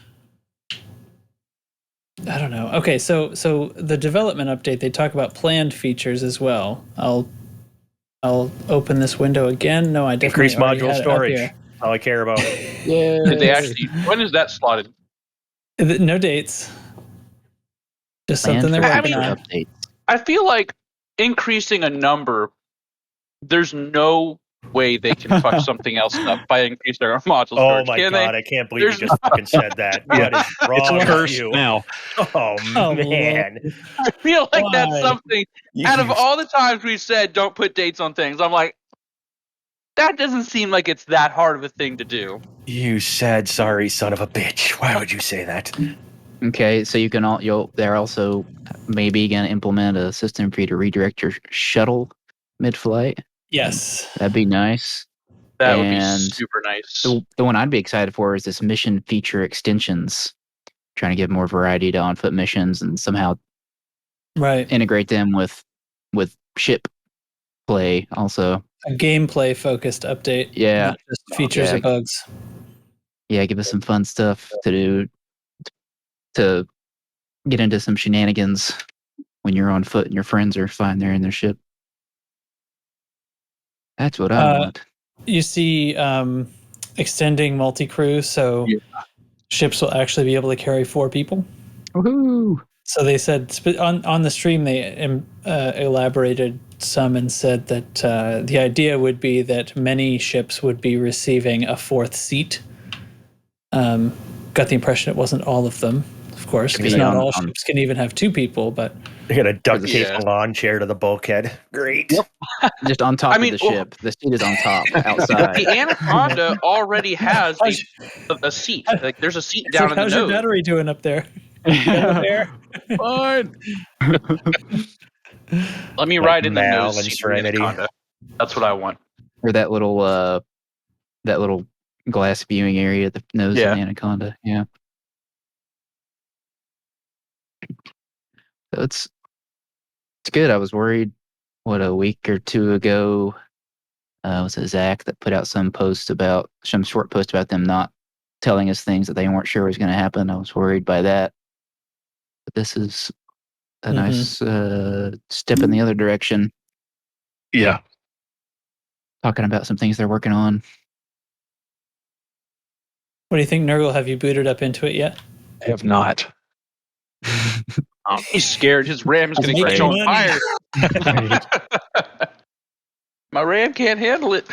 I don't know. Okay, so the development update, they talk about planned features as well. I'll open this window again. No, I definitely Increased already module had it up storage. here. All I care about. Yeah. Did they actually? When is that slotted? No dates. Just something they're I working mean, on. Update. I feel like increasing a number, there's no way they can fuck something else up by increasing our module Oh storage. my Can god! they? I can't believe There's you just fucking said that. What is It's wrong with cursed you? now. Oh Oh, man! I feel like that's Why? something. Out of all the times we've said don't put dates on things, I'm like, that doesn't seem like it's that hard of a thing to do. You sad, sorry son of a bitch. Why would you say that? Okay, so you can they're also maybe going to implement a system for you to redirect your shuttle mid-flight. Yes. That'd be nice. That would be And super nice. The one I'd be excited for is this mission feature extensions, trying to give more variety to on-foot missions and somehow Right. integrate them with ship play also. A gameplay focused update. Yeah. Not just features Yeah. or bugs. Yeah, give us some fun stuff to do to get into some shenanigans when you're on foot and your friends are flying there in their ship. That's what I want. You see extending multi-crew, so ships will actually be able to carry 4 people. Woohoo! So they said on the stream they elaborated some and said that the idea would be that many ships would be receiving a 4th seat. Got the impression it wasn't all of them, of course, because not all ships can even have 2 people. But They're gonna duct tape a lawn chair to the bulkhead. Great. Yep. Just on top of the ship. The seat is on top, outside. The Anaconda already has a seat. Like there's a seat down in the how's nose. your battery doing up there? Fine. Let me ride in the nose seat of the Anaconda. That's what I want. Or that little glass viewing area at the nose of the Anaconda. Yeah. So it's good. I was worried a week or 2 ago, was it Zach that put out some short post about them not telling us things that they weren't sure was going to happen. I was worried by that. But this is a nice step in the other direction. Yeah. Talking about some things they're working on. What do you think, Nurgle? Have you booted up into it yet? I have not. He's scared his RAM is going to catch on fire. My RAM can't handle it.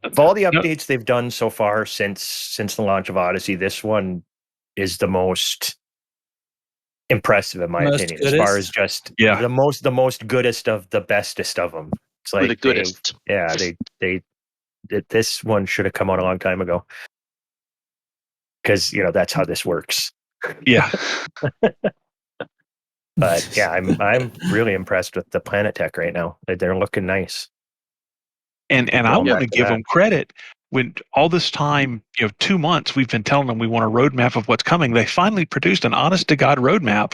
Of all the updates they've done so far since the launch of Odyssey, this one is the most impressive in my opinion. As far as just the most goodest of the bestest of them. It's like the goodest. This one should have come out a long time ago. Because that's how this works. Yeah. But yeah, I'm really impressed with the Planet Tech right now. They're looking nice. And I want to give them credit. When all this time, 2 months, we've been telling them we want a roadmap of what's coming. They finally produced an honest to God roadmap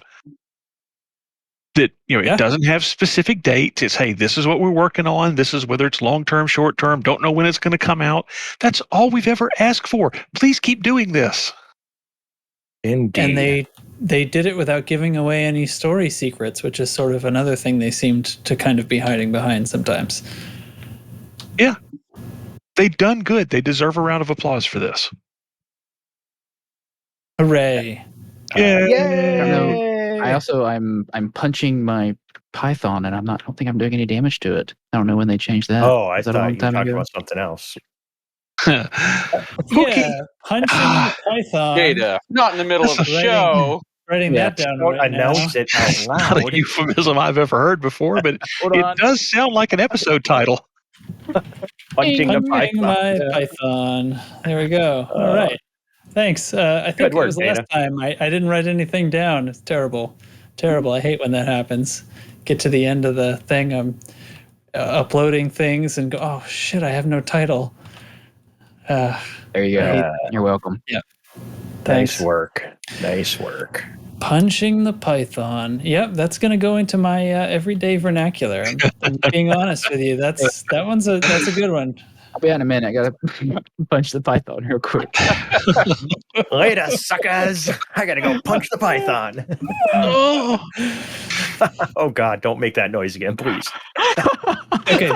that, it doesn't have specific dates. It's, hey, this is what we're working on. This is whether it's long-term, short-term, don't know when it's going to come out. That's all we've ever asked for. Please keep doing this. Indeed. And they did it without giving away any story secrets, which is sort of another thing they seemed to kind of be hiding behind sometimes. Yeah. They've done good. They deserve a round of applause for this. Hooray. Yay! I'm punching my Python and I don't think I'm doing any damage to it. I don't know when they changed that. Oh, I thought you were talking ago? about something else. Yeah, punching the Python. Data. Not in the middle of a show. Writing that down right now. Announce it out Not a loud. euphemism I've ever heard before, but it does sound like an episode title. Punching the my Python. There we go. All right. Thanks. I think Good it work, was Dana. last time. I didn't write anything down. It's terrible. Terrible. I hate when that happens. Get to the end of the thing. I'm uploading things and go, oh, shit, I have no title. There you go. You're welcome. Yeah. Thanks. Nice work. Nice work. Punching the Python. Yep, that's going to go into my everyday vernacular. I'm being honest with you. That's a good one. I'll be out in a minute. I gotta punch the python real quick. Later, suckers. I gotta go punch the python. Oh, Oh God, don't make that noise again, please. Okay.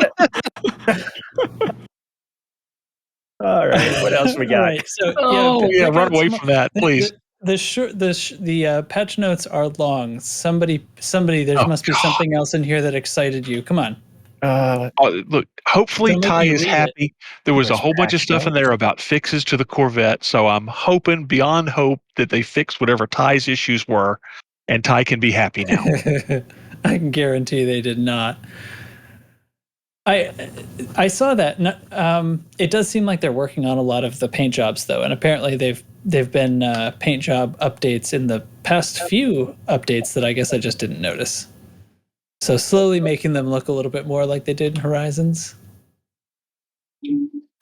All right, what else we got? All right, so yeah, pick run out away some- from that, please. The patch notes are long. Somebody, there must be something else in here that excited you. Come on. Look, hopefully Don't make Ty me is read it. happy. There was a There's whole bunch of patch stuff in there about fixes to the Corvette, so I'm hoping beyond hope that they fixed whatever Ty's issues were, and Ty can be happy now. I can guarantee they did not. I saw that. It does seem like they're working on a lot of the paint jobs though, and apparently they've been paint job updates in the past few updates that I guess I just didn't notice. So slowly making them look a little bit more like they did in Horizons.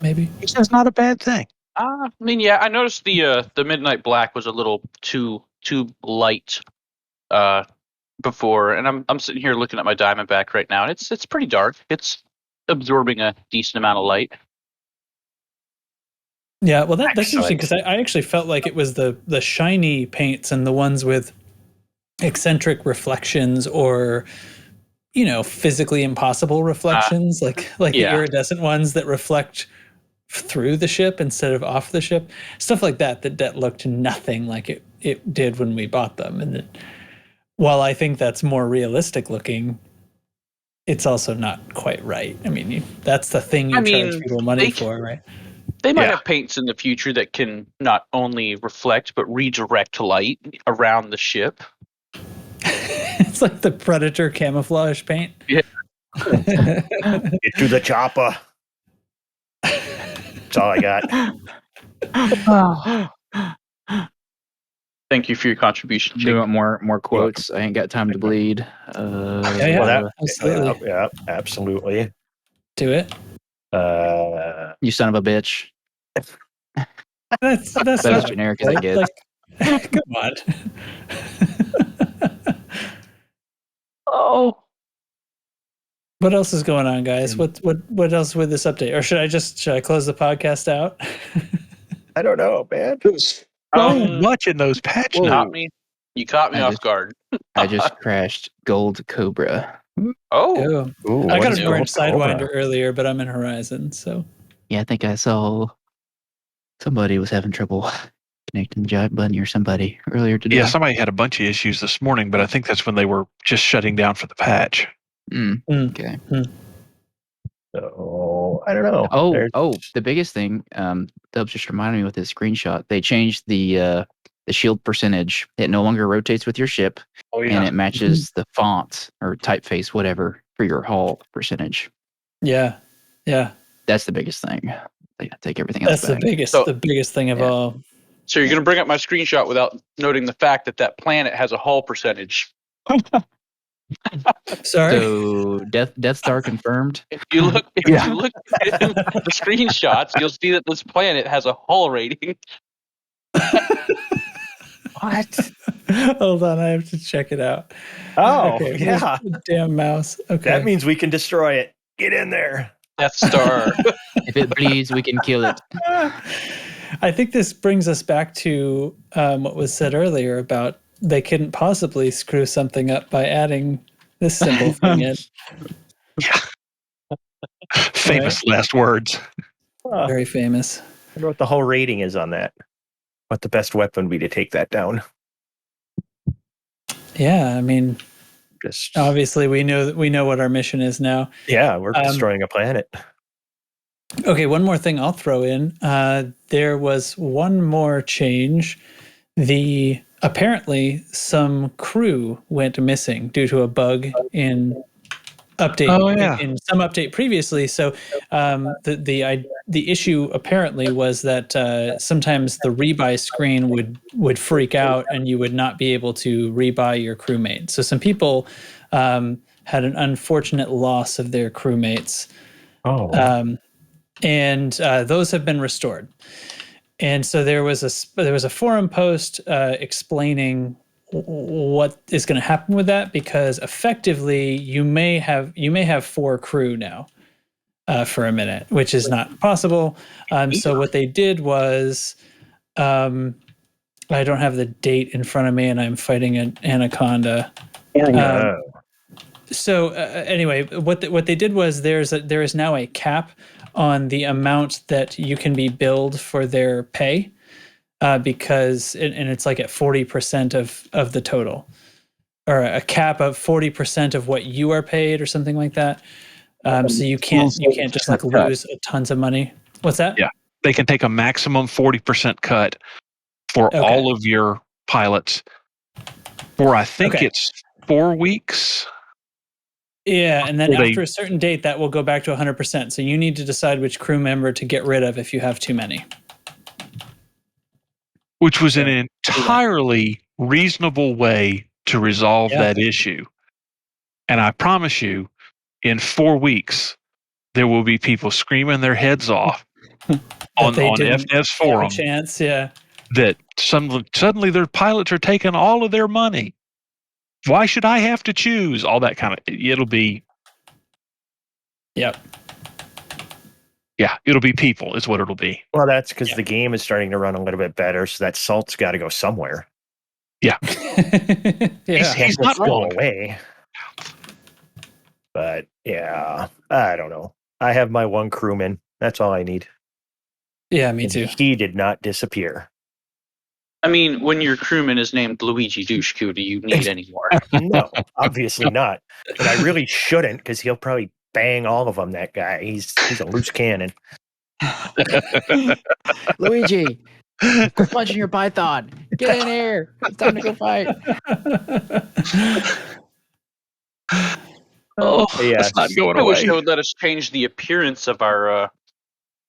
Maybe. Which is not a bad thing. I mean, yeah, I noticed the midnight black was a little too light before, and I'm sitting here looking at my Diamondback right now, and it's pretty dark. It's absorbing a decent amount of light. Yeah, well, that's Excellent. interesting because I actually felt like it was the shiny paints and the ones with eccentric reflections or physically impossible reflections, like the iridescent ones that reflect through the ship instead of off the ship, stuff like that looked nothing like it did when we bought them. And while I think that's more realistic looking, it's also not quite right. I mean, that's the thing you charge people money for, right? They might have paints in the future that can not only reflect but redirect light around the ship. It's like the Predator camouflage paint. Yeah. Get to the chopper. That's all I got. Thank you for your contribution, Do you Jake. want more quotes? I ain't got time to bleed. Absolutely. Yeah, absolutely. Do it. You son of a bitch. That's That's as generic as it gets. Come on. Oh. What else is going on, guys? What else with this update? Or should I close the podcast out? I don't know, man. There's so much in those patch You notes. caught me off guard. I just crashed Gold Cobra. Oh. Ooh, I what got is an orange Gold Cobra? Sidewinder earlier, but I'm in Horizon, so. Yeah, I think I saw somebody was having trouble connecting the giant bunny or somebody earlier today. Yeah, somebody had a bunch of issues this morning, but I think that's when they were just shutting down for the patch. Okay. So I don't know. The biggest thing, Dubs just reminded me with this screenshot. They changed the shield percentage. It no longer rotates with your ship, and it matches the font or typeface, whatever, for your hull percentage. Yeah. That's the biggest thing. They take everything else That's back. the biggest thing of all. So you're going to bring up my screenshot without noting the fact that planet has a hull percentage. Sorry. So Death Star confirmed. If you look at the screenshots, you'll see that this planet has a hull rating. What? Hold on, I have to check it out. Oh, Okay, yeah. damn mouse. Okay. That means we can destroy it. Get in there. Death Star. If it bleeds, we can kill it. I think this brings us back to what was said earlier about they couldn't possibly screw something up by adding this symbol thing in. Famous last words. Very famous. I wonder what the whole rating is on that. What the best weapon would be to take that down. Yeah, I mean, Just obviously we know what our mission is now. yeah, we're destroying a planet. Okay, one more thing I'll throw in. There was one more change. Apparently some crew went missing due to a bug in update Oh, yeah. in some update previously. So the issue apparently was that sometimes the rebuy screen would freak out and you would not be able to rebuy your crewmate. So some people had an unfortunate loss of their crewmates. Oh. And those have been restored. And so there was a forum post explaining what is going to happen with that, because effectively you may have 4 crew now for a minute, which is not possible. So what they did was, I don't have the date in front of me, and I'm fighting an anaconda. So anyway, what they did was there is now a cap on the amount that you can be billed for their pay, because and it's like at 40% of the total, or a cap of 40% of what you are paid, or something like that. So you can't just like lose tons of money. What's that? Yeah, they can take a maximum 40% cut for all of your pilots for, I think it's 4 weeks. Yeah, and then after a certain date, that will go back to 100%. So you need to decide which crew member to get rid of if you have too many. Which was an entirely reasonable way to resolve that issue. And I promise you, in 4 weeks, there will be people screaming their heads off on FDev's forum. Chance, that suddenly their pilots are taking all of their money. Why should I have to choose? All that kind of, it'll be. Yep. Yeah, it'll be people is what it'll be. Well, that's because the game is starting to run a little bit better, so that salt's got to go somewhere. Yeah. He's not wrong. Away. But yeah, I don't know. I have my one crewman. That's all I need. Yeah, me too. He did not disappear. I mean, when your crewman is named Luigi Dushku, do you need any more? No, obviously not. But I really shouldn't, because he'll probably bang all of them, that guy. He's a loose cannon. Luigi, quit punching your python. Get in here. It's time to go fight. That's not going away. I wish they would let us change the appearance of our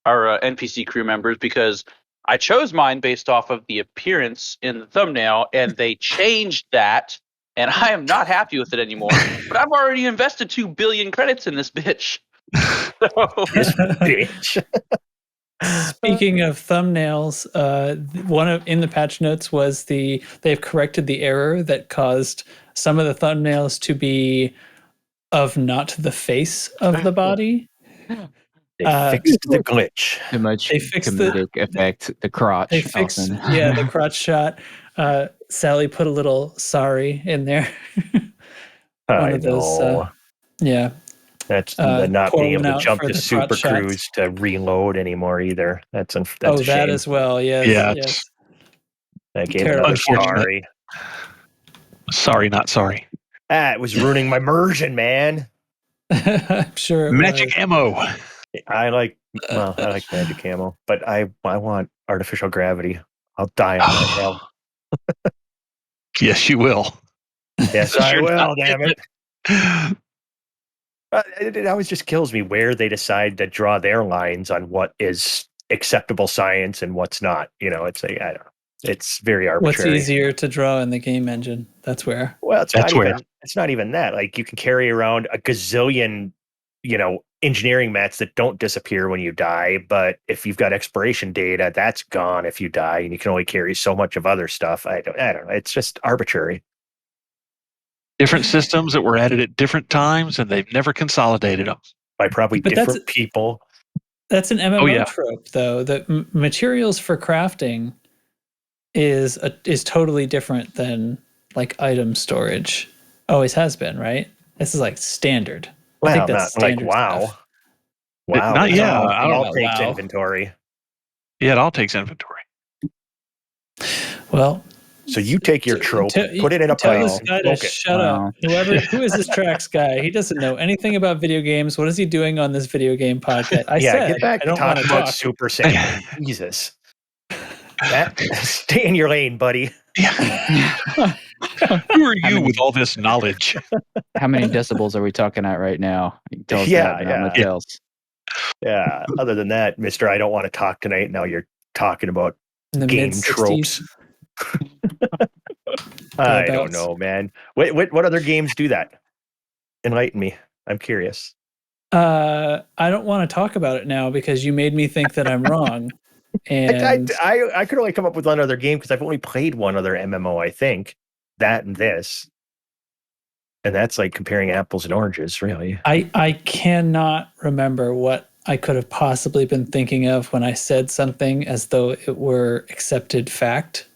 NPC crew members, because I chose mine based off of the appearance in the thumbnail, and they changed that, and I am not happy with it anymore. But I've already invested 2 billion credits in this bitch. This bitch. Speaking of thumbnails, in the patch notes was they've corrected the error that caused some of the thumbnails to be of not the face of the body. They fixed the glitch. Too much comedic effect. The crotch. They fixed, the crotch shot. Sally put a little sorry in there. I know. That's not being able to jump to Supercruise to reload anymore either. That's a that shame. as well. Yes. That gave another sorry. Sorry, not sorry. It was ruining my immersion, man. I'm sure. Magic ammo. I like magic ammo, but I want artificial gravity. I'll die on that hell. Yes, you will. Yes, I will. Damn it! It always just kills me where they decide to draw their lines on what is acceptable science and what's not. It's like, I don't know. It's very arbitrary. What's easier to draw in the game engine? That's where. Well, it's not even that. Like, you can carry around a gazillion, engineering mats that don't disappear when you die, but if you've got expiration data, that's gone if you die, and you can only carry so much of other stuff. I don't know. It's just arbitrary. Different systems that were added at different times, and they've never consolidated them By probably different people. That's an MMO trope, though. The materials for crafting is totally different than like item storage. Always has been, right? This is like standard. Well, I think that's not like WoW. Stuff. WoW. It all takes inventory. Yeah, it all takes inventory. Well, so you take your trope, put it in a pile. Tell this guy to shut up. Who is this Trax guy? He doesn't know anything about video games. What is he doing on this video game podcast? Get back to talking about Super Saiyan. Jesus. Stay in your lane, buddy. Who are you with all this knowledge? How many decibels are we talking at right now? You can tell us Yeah, that, not much yeah. else. Yeah. Other than that, Mister, I don't want to talk tonight. Now you're talking about In the game mid-60s. tropes. I don't Thereabouts. know, man. What other games do that? Enlighten me. I'm curious. I don't want to talk about it now because you made me think that I'm wrong. And I could only come up with one other game because I've only played one other MMO, I think. That and this. And that's like comparing apples and oranges, really. I cannot remember what I could have possibly been thinking of when I said something as though it were accepted fact.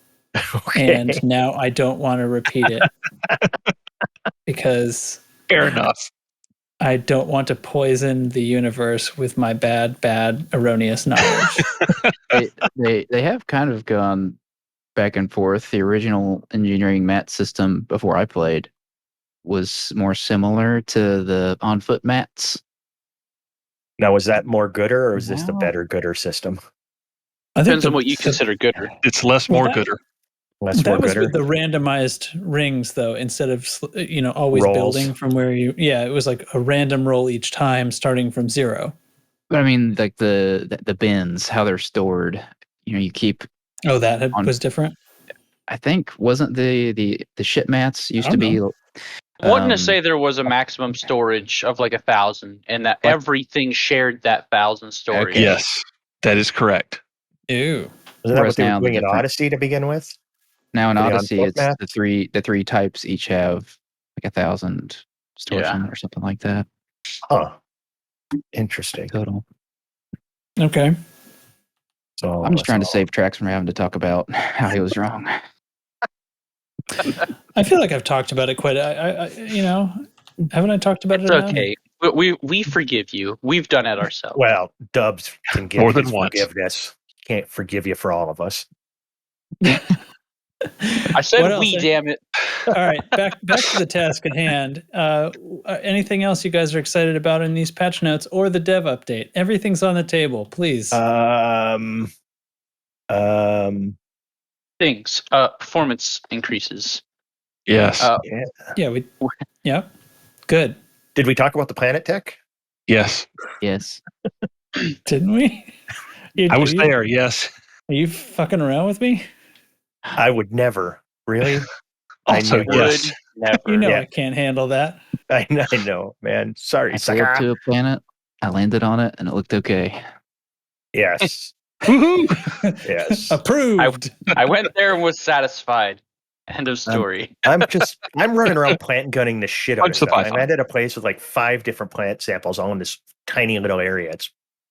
Okay. And now I don't want to repeat it because Fair enough. I don't want to poison the universe with my bad, erroneous knowledge. They have kind of gone back and forth. The original engineering mat system before I played was more similar to the on-foot mats. Now, was that more gooder or is this the Wow. better gooder system? I think Depends on what you consider gooder. It's less Well, more that- gooder. Less that more was gooder? with the randomized rings, though, instead of always Rolls. building from where you. Yeah, it was like a random roll each time, starting from 0. But I mean, like the bins, how they're stored. You keep. Oh, that On- was different. I think wasn't the ship mats used to be. I wanted to say there was a maximum storage of like 1,000, and that What? everything shared that 1,000 storage. Okay. Yes, that is correct. Ew. Wasn't that Whereas what they were now the doing in different- Odyssey to begin with? Now in For the Odyssey, on-foot it's mats? the three types each have like 1,000 stores Yeah. in it or something like that Huh. Interesting. total. Okay. So I'm just trying to save tracks from having to talk about how he was wrong. I feel like I've talked about it quite. Haven't I talked about It's it enough? okay. We forgive you. We've done it ourselves. Well, Dubs can give More his than once. forgiveness. Can't forgive you for all of us. I What said else? we, damn it. All right, back to the task at hand. Anything else you guys are excited about in these patch notes or the dev update? Everything's on the table, please. Things. Performance increases. Yes. Yeah, good. Did we talk about the Planet Tech? Yes. Yes. Didn't we? I was there. Yes. Are you fucking around with me? I would never. Really? Also, never yes. Never. You know Yeah. I can't handle that. I know, man. Sorry, I flew up sucker. to a planet, I landed on it, and it looked okay. Yes. Woohoo! Yes. Approved. I went there and was satisfied. End of story. I'm running around plant gunning the shit out of Punch the stuff. I python. landed at a place with like 5 different plant samples all in this tiny little area.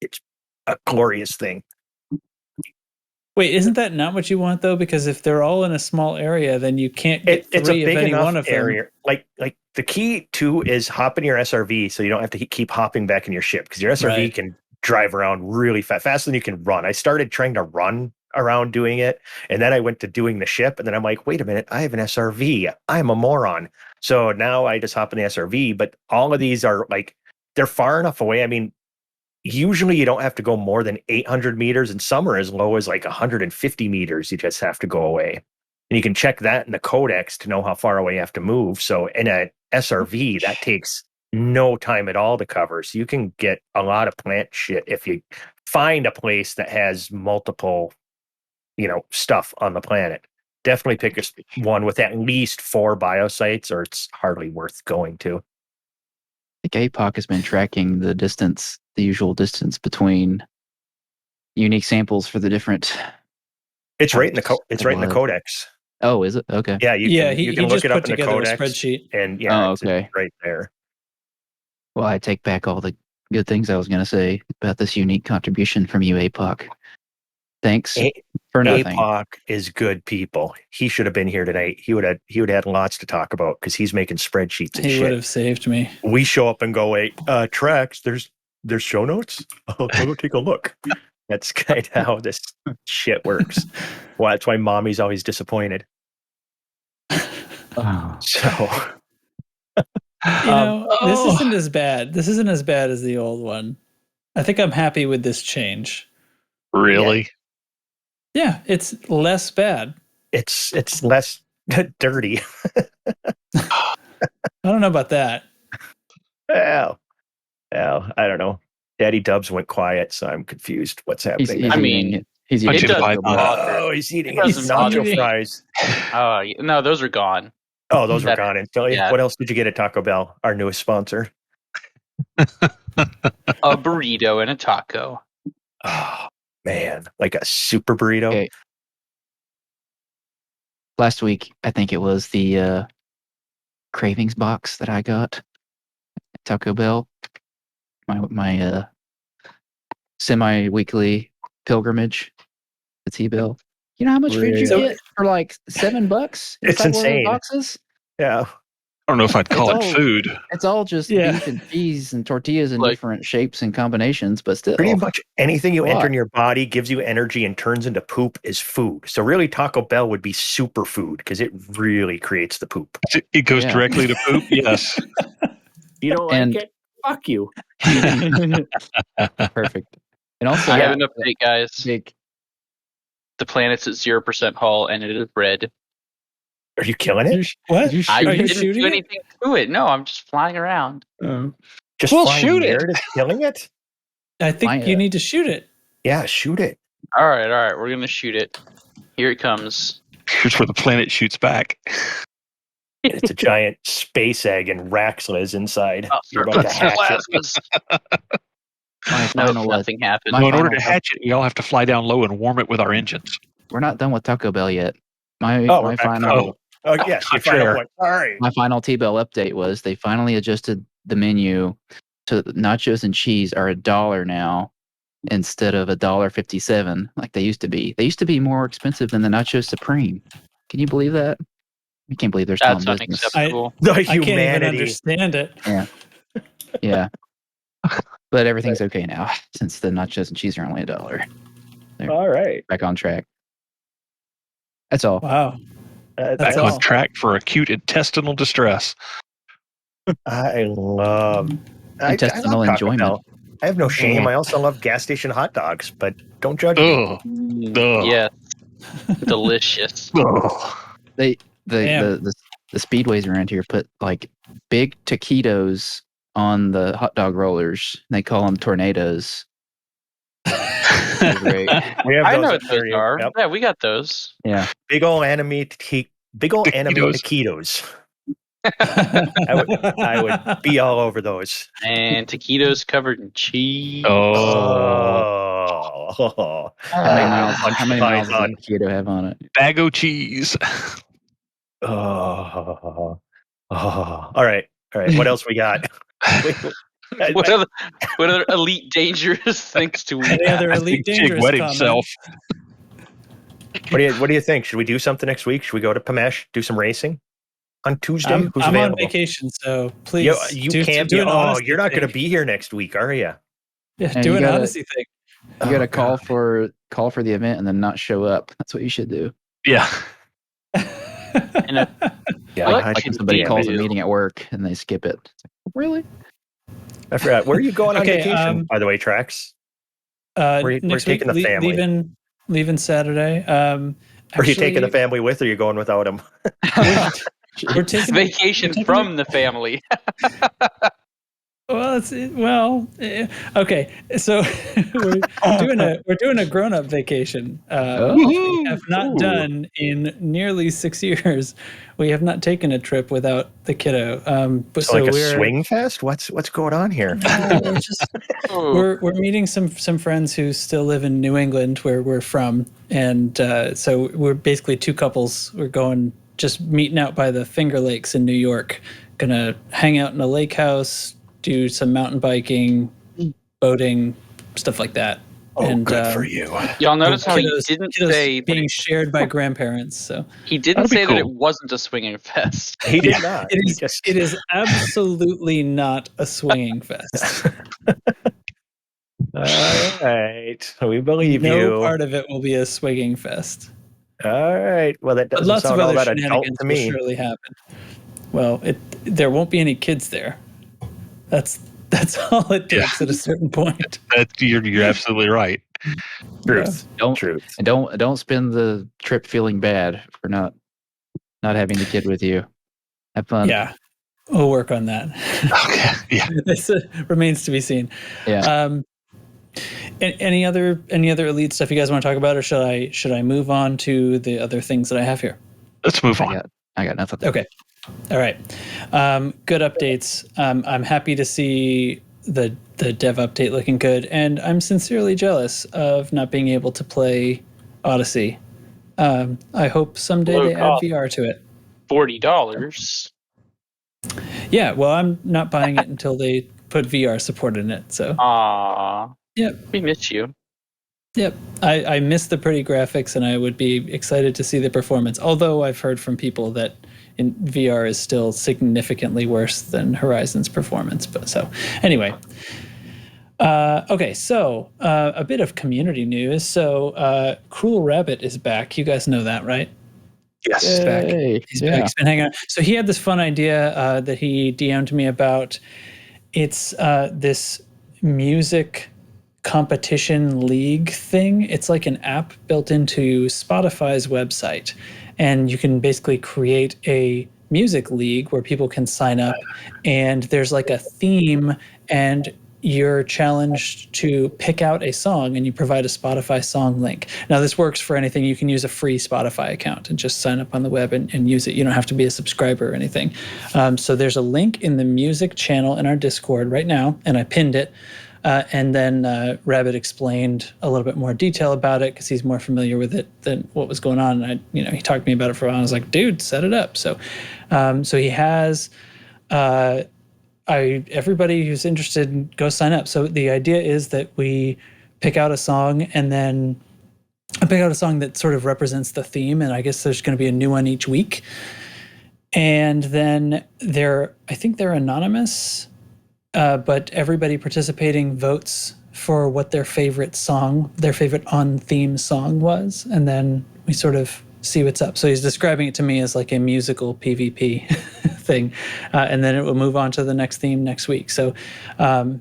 It's a glorious thing. Wait, isn't that not what you want though? Because if they're all in a small area, then you can't get It's a 3 big of any enough one of area. them. Like the key too is hop in your SRV so you don't have to keep hopping back in your ship because your SRV Right. can drive around really faster than you can run. I started trying to run around doing it, and then I went to doing the ship, and then I'm like, wait a minute, I have an SRV. I'm a moron. So now I just hop in the SRV, but all of these are like they're far enough away. I mean, usually you don't have to go more than 800 meters, and some are as low as like 150 meters. You just have to go away. And you can check that in the codex to know how far away you have to move. So in a SRV, that takes no time at all to cover. So you can get a lot of plant shit if you find a place that has multiple, stuff on the planet. Definitely pick one with at least 4 biosites, or it's hardly worth going to. I think APOC has been tracking the usual distance between unique samples for the different. It's right in the types it's of right in the blood. codex. Oh, is it? Okay. Yeah, you can he look just it up put in the together a codex, spreadsheet. and Oh, it's okay. right there. Well, I take back all the good things I was going to say about this unique contribution from you, APOC. Thanks for nothing. APOC is good people. He should have been here tonight. He would have had lots to talk about because he's making spreadsheets and He would shit. have saved me. We show up and go, wait, tracks, there's show notes? I'll go take a look. That's kind of how this shit works. Well, that's why mommy's always disappointed. Oh. So This isn't as bad. This isn't as bad as the old one. I think I'm happy with this change. Really? Yeah, it's less bad. it's less Dirty. I don't know about that. Well, I don't know. Daddy Dubs went quiet, so I'm confused. What's happening? He's I now? mean, he's it eating does Taco Bell. bother. Oh, he's eating It his doesn't bother nacho me. fries. Oh, no, those are gone. Oh, those were That- gone. And tell you, yeah. what else did you get at Taco Bell? Our newest sponsor. A burrito and a taco. Oh man, like a super burrito. Okay. Last week, I think it was the cravings box that I got at Taco Bell. My semi-weekly pilgrimage to T-Bell. You know how much food you Really? get for like $7? It's inside one of those insane. boxes? Yeah. I don't know if I'd call it all- food. It's all just Yeah. beef and cheese and tortillas in Like- different shapes and combinations, but still. Pretty much anything you a enter lot. in your body gives you energy and turns into poop is food. So really Taco Bell would be super food because it really creates the poop. It goes Yeah. directly to poop. Yes. You don't like And- it? Fuck you. Perfect. And also, I yeah, have an update, guys. big. The planet's at 0% hull, and it is red. Are you killing it? What? You I Are you didn't shooting do it? anything to it. No, I'm just flying around. Just Well, flying shoot in the it. air to killing it? I think My, you need to shoot it. Yeah, shoot it. All right, we're gonna shoot it. Here it comes. Here's where the planet shoots back. It's a giant space egg and Raxla is inside. Oh, You're about to hatch it. plasmas. my No, final, nothing happened. my No, in order to final- hatch it, we all have to fly down low and warm it with our engines. We're not done with Taco Bell yet. My we're back. final Oh, yes, your final fair. one. All right. my final T-Bell update was they finally adjusted the menu to nachos and cheese are $1 now instead of $1.57 like they used to be. They used to be more expensive than the Nacho Supreme. Can you believe that? I can't believe they're still That's in business. unacceptable. The I can't even humanity. understand it. Yeah. But everything's okay now since the nachos and cheese are only $1. All right. Back on track. That's all. Wow. That's Back all. on track for acute intestinal distress. I love Intestinal Taco enjoyment. Bell. I have no shame. Mhm. I also love gas station hot dogs, but don't judge me. Ugh. Ugh. Yeah, delicious. Ugh. The Damn. speedways around here put like big taquitos on the hot dog rollers. They call them tornadoes. They're great. We have I those know up what those there, are. yep. Yeah, we got those. Yeah. Big old anime Taquitos. taquitos. I would be all over those. And taquitos covered in cheese. Oh, Oh. How many miles does a Python. taquito have on it? bag o' cheese. Oh. All right. What else we got? What other elite dangerous things do we Any have? other I elite think Jig dangerous wet comment? himself. What do you think? Should we do something next week? Should we go to Pamesh, do some racing on Tuesday? I'm Who's on available? vacation, so please. You do, can't do be. an Oh, Odyssey you're not going to thing. be here next week, are you? Yeah, Yeah, do you an gotta- Odyssey thing. You got to Oh, call for the event and then not show up. That's what you should do. Yeah. Yeah, What? I Like should when somebody be calls a able to. meeting at work and they skip it. It's like, really? I forgot. Where are you going on Okay, vacation, by the way, Trax? We're Next taking week, the family. leaving Saturday. Are you taking the family with, or are you going without them? We're taking Vacation from the family. okay. So we're doing a grown up vacation. Oh. Which we have not Ooh. done in nearly 6 years. We have not taken a trip without the kiddo. But So like a swing fest? What's going on here? We're meeting some friends who still live in New England, where we're from, and so we're basically two couples. We're going just meeting out by the Finger Lakes in New York. Gonna hang out in a lake house, do some mountain biking, boating, stuff like that. Oh, and good for you. Y'all notice how he kiddos- didn't kiddos say that being shared by grandparents. So he didn't That'd be say that it cool. wasn't a swinging fest. He did not. it He is. just- It is absolutely not a swinging fest. All right. We believe No you. part of it will be a swinging fest. All right. Well, that But doesn't lots of sound all other that adult shenanigans to will me. surely happen. Well, there won't be any kids there. That's all it takes at a certain point. You're absolutely right. Truth. Don't Truth. and don't spend the trip feeling bad for not not having the kid with you. Have fun. Yeah, we'll work on that. Okay. Yeah. This remains to be seen. Yeah. Any other elite stuff you guys want to talk about, or should I move on to the other things that I have here? Let's move on. I got nothing. Okay. All right. Good updates. I'm happy to see the dev update looking good, and I'm sincerely jealous of not being able to play Odyssey. I hope someday Low they add cost. VR to it. $40. Yeah, well, I'm not buying it until they put VR support in it. So, Yep, we miss you. Yep, I miss the pretty graphics, and I would be excited to see the performance. Although I've heard from people that in VR is still significantly worse than Horizon's performance. But so anyway, okay, so a bit of community news. So Cruel Rabbit is back. You guys know that, right? Yes. He's back. He's back. He's been hanging out. So he had this fun idea that he DM'd me about. It's this music competition league thing. It's like an app built into Spotify's website, and you can basically create a music league where people can sign up, and there's like a theme, and you're challenged to pick out a song, and you provide a Spotify song link. Now, this works for anything. You can use a free Spotify account and just sign up on the web and use it. You don't have to be a subscriber or anything. So there's a link in the music channel in our Discord right now, and I pinned it. And then Rabbit explained a little bit more detail about it because he's more familiar with it than what was going on. And he talked to me about it for a while. I was like, dude, set it up. So he has. Everybody who's interested, go sign up. So the idea is that we pick out a song, and then I pick out a song that sort of represents the theme. And I guess there's going to be a new one each week. And then I think they're anonymous. But everybody participating votes for what their favorite on-theme song was, and then we sort of see what's up. So he's describing it to me as like a musical PvP thing, and then it will move on to the next theme next week. So sounds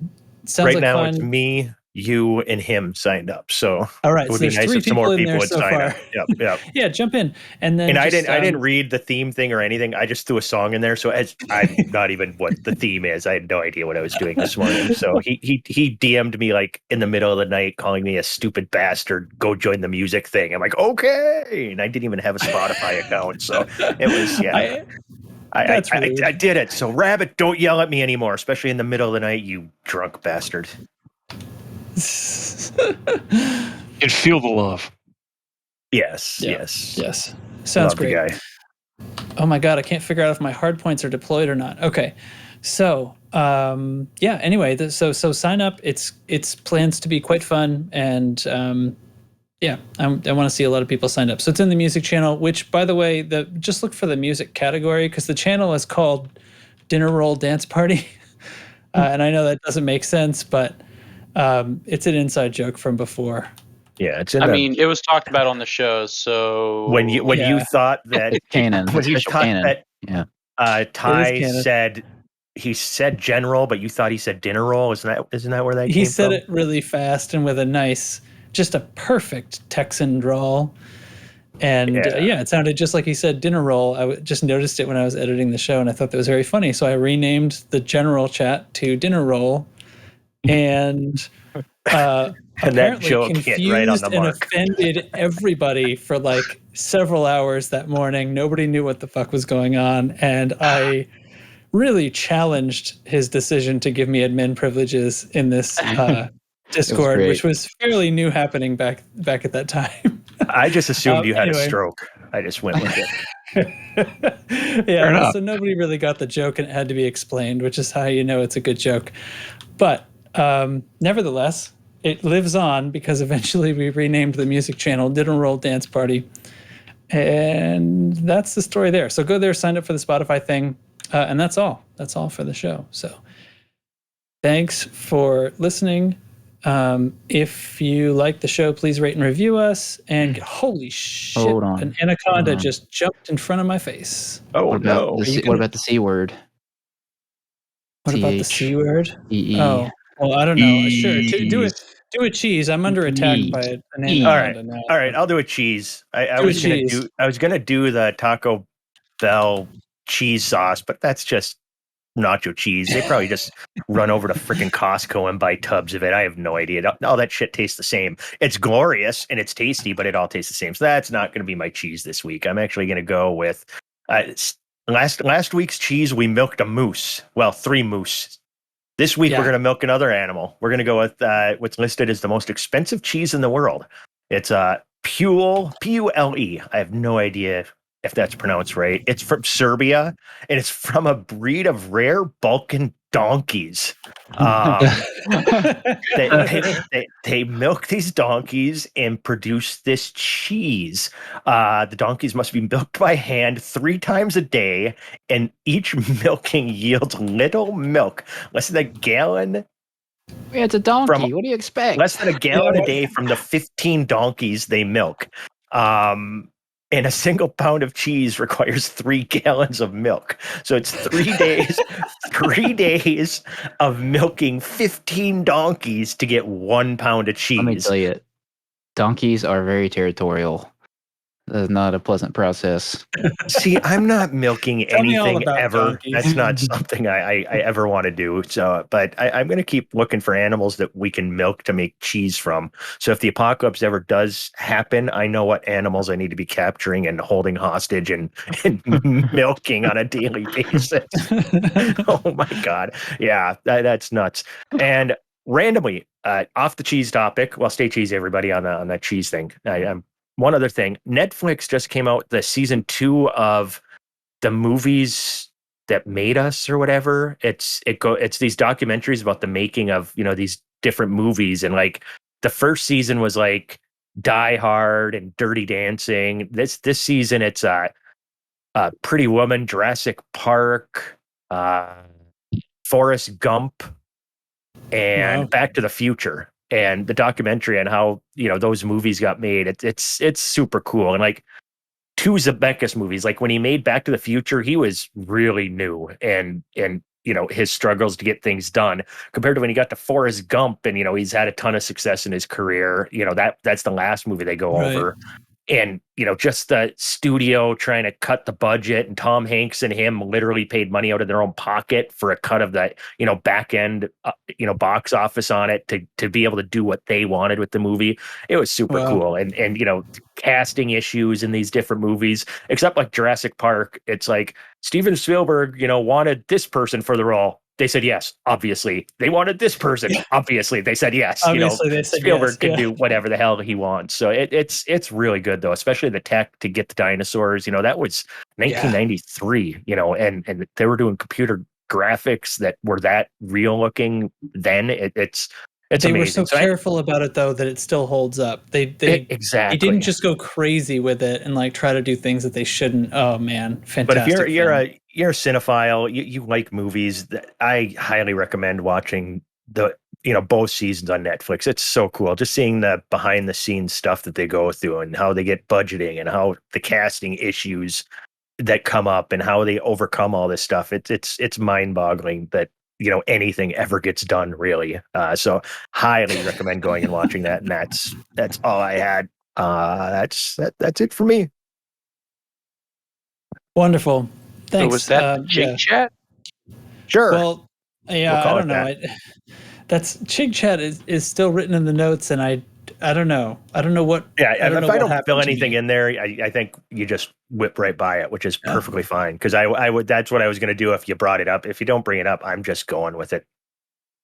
right like now fun. It's me, you, and him signed up. So all right, it would so be there's nice 3 if some more in people there would so sign far. up. Yep. Yeah, jump in, and then I didn't read the theme thing or anything. I just threw a song in there, so I'm not even what the theme is. I had no idea what I was doing this morning. So he DM'd me like in the middle of the night, calling me a stupid bastard. Go join the music thing. I'm like, okay, and I didn't even have a Spotify account, so it was That's rude. I did it. So Rabbit, don't yell at me anymore, especially in the middle of the night, you drunk bastard. And feel the love. Yes. Sounds Love great. The guy. Oh my god, I can't figure out if my hard points are deployed or not. Okay, so anyway, so sign up. It's plans to be quite fun, and I want to see a lot of people sign up. So it's in the music channel, which, by the way, just look for the music category, because the channel is called Dinner Roll Dance Party, and I know that doesn't make sense, but it's an inside joke from before. Yeah, it's it was talked about on the show. So when you thought that it's canon, when you thought canon. that Ty said he said general, but you thought he said dinner roll. Isn't that where that came from? He said it really fast and with just a perfect Texan drawl. And it sounded just like he said dinner roll. I just noticed it when I was editing the show, and I thought that was very funny. So I renamed the general chat to dinner roll, and and that joke hit right on the mark. And offended everybody for like several hours that morning. Nobody knew what the fuck was going on, and I really challenged his decision to give me admin privileges in this Discord, which was fairly new happening back at that time. I just assumed you had a stroke. I just went with it. So nobody really got the joke, and it had to be explained, which is how you know it's a good joke. But nevertheless, it lives on, because eventually we renamed the music channel Dinner Roll Dance Party. And that's the story there. So go there, sign up for the Spotify thing, and that's all. That's all for the show. So thanks for listening. If you like the show, please rate and review us. And holy shit, an anaconda just jumped in front of my face. Oh, what about the C word? What about the C word? E-E. Oh, well, I don't know. Sure, do a cheese. I'm under attack by an anaconda now. All right, I'll do a cheese. I was gonna do the taco Bell cheese sauce, but that's just nacho cheese. They probably just run over to freaking Costco and buy tubs of it. I have no idea. All that shit tastes the same. It's glorious and it's tasty, but it all tastes the same. So that's not going to be my cheese this week. I'm actually going to go with last week's cheese. We milked a moose. Well, 3 moose. This week we're going to milk another animal. We're going to go with what's listed as the most expensive cheese in the world. It's Pule, Pule. I have no idea if that's pronounced right. It's from Serbia, and it's from a breed of rare Balkan donkeys. They milk these donkeys and produce this cheese. The donkeys must be milked by hand 3 times a day, and each milking yields little milk, less than a gallon. Yeah, it's a donkey. What do you expect? Less than a gallon a day from the 15 donkeys they milk. And a single pound of cheese requires 3 gallons of milk. So it's 3 days, 3 days of milking 15 donkeys to get 1 pound of cheese. Let me tell you, donkeys are very territorial. That's not a pleasant process. See, I'm not milking anything ever. Donkeys. That's not something I ever want to do. So, but I'm going to keep looking for animals that we can milk to make cheese from. So if the apocalypse ever does happen, I know what animals I need to be capturing and holding hostage and milking on a daily basis. Oh my God. Yeah, that's nuts. And randomly, off the cheese topic, well, stay cheesy, everybody, on that cheese thing. I'm one other thing, Netflix just came out the season 2 of the movies that made us or whatever. It's these documentaries about the making of, these different movies. And like the first season was like Die Hard and Dirty Dancing. This season it's Pretty Woman, Jurassic Park, Forrest Gump, and Back to the Future. And the documentary on how those movies got made, it's super cool. And like 2 Zemeckis movies, like when he made Back to the Future, he was really new and his struggles to get things done compared to when he got to Forrest Gump, and he's had a ton of success in his career. That's the last movie they go over. And, just the studio trying to cut the budget, and Tom Hanks and him literally paid money out of their own pocket for a cut of that, back end, box office on it to be able to do what they wanted with the movie. It was super cool. And, casting issues in these different movies, except like Jurassic Park. It's like Steven Spielberg, wanted this person for the role. They said yes, obviously. They wanted this person, obviously. They said yes. Obviously, they said Spielberg yes, can do whatever the hell he wants. So it's really good though, especially the tech to get the dinosaurs. That was 1993. And they were doing computer graphics that were that real looking then. It's they amazing. were so careful about it though that it still holds up. They exactly. They didn't just go crazy with it and like try to do things that they shouldn't. Oh man, fantastic! But if you're a cinephile, you like movies, I highly recommend watching both seasons on Netflix. It's so cool just seeing the behind the scenes stuff that they go through and how they get budgeting and how the casting issues that come up and how they overcome all this stuff. It's mind-boggling that anything ever gets done, really. So highly recommend going and watching that. And that's all I had. That's it for me. Wonderful. Thanks. So was that the Chig Chat? Sure. Well, yeah, I don't know. That's Chig Chat is still written in the notes, and I don't know. I don't know what. Yeah, if I don't fill anything in there, I think you just whip right by it, which is perfectly fine. Because I would. That's what I was going to do if you brought it up. If you don't bring it up, I'm just going with it.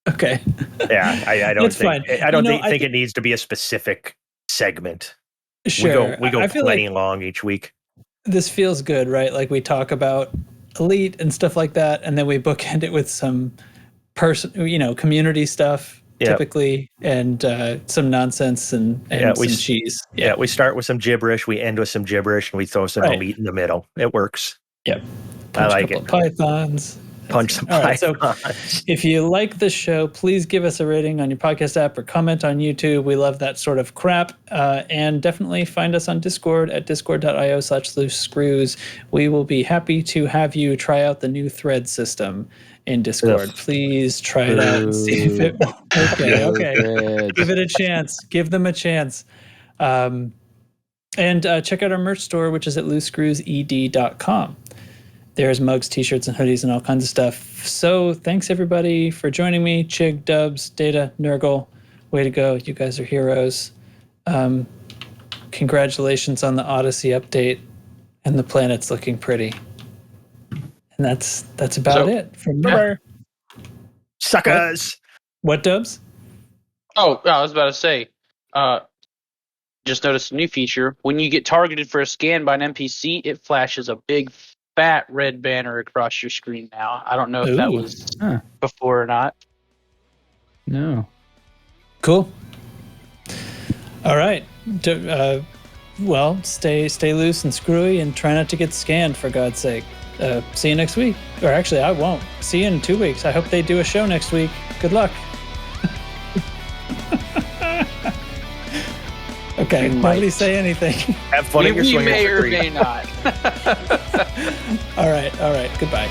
Okay. Yeah, I don't think. Fine. I don't think it needs to be a specific segment. Sure. We go plenty long each week. This feels good, right? Like we talk about Elite and stuff like that, and then we bookend it with some community stuff typically, and some nonsense and some cheese. Yeah, we start with some gibberish, we end with some gibberish, and we throw some Elite in the middle. It works. Yep. I like it. Pythons. Punch some pythons. Right, so if you like the show, please give us a rating on your podcast app or comment on YouTube. We love that sort of crap. And definitely find us on Discord at discord.io/loosescrews. We will be happy to have you try out the new thread system in Discord. Ugh. Please try it out and see if it okay. Give it a chance. Give them a chance. And check out our merch store, which is at loosescrewsed.com. There's mugs, t-shirts, and hoodies and all kinds of stuff. So thanks everybody for joining me. Chig, Dubs, Data, Nurgle. Way to go. You guys are heroes. Congratulations on the Odyssey update, and the planet's looking pretty. And that's about it from me. Suckers. What, Dubs? Oh, I was about to say, just noticed a new feature. When you get targeted for a scan by an NPC, it flashes a big, fat red banner across your screen now. I don't know if that Ooh. was before or not. No. Cool. All right. Well, stay loose and screwy and try not to get scanned, for God's sake. See you next week. Or actually, I won't. See you in 2 weeks. I hope they do a show next week. Good luck. Okay, nobody say anything. Have fun in your We swingers may or retreat. may not. All right. Goodbye.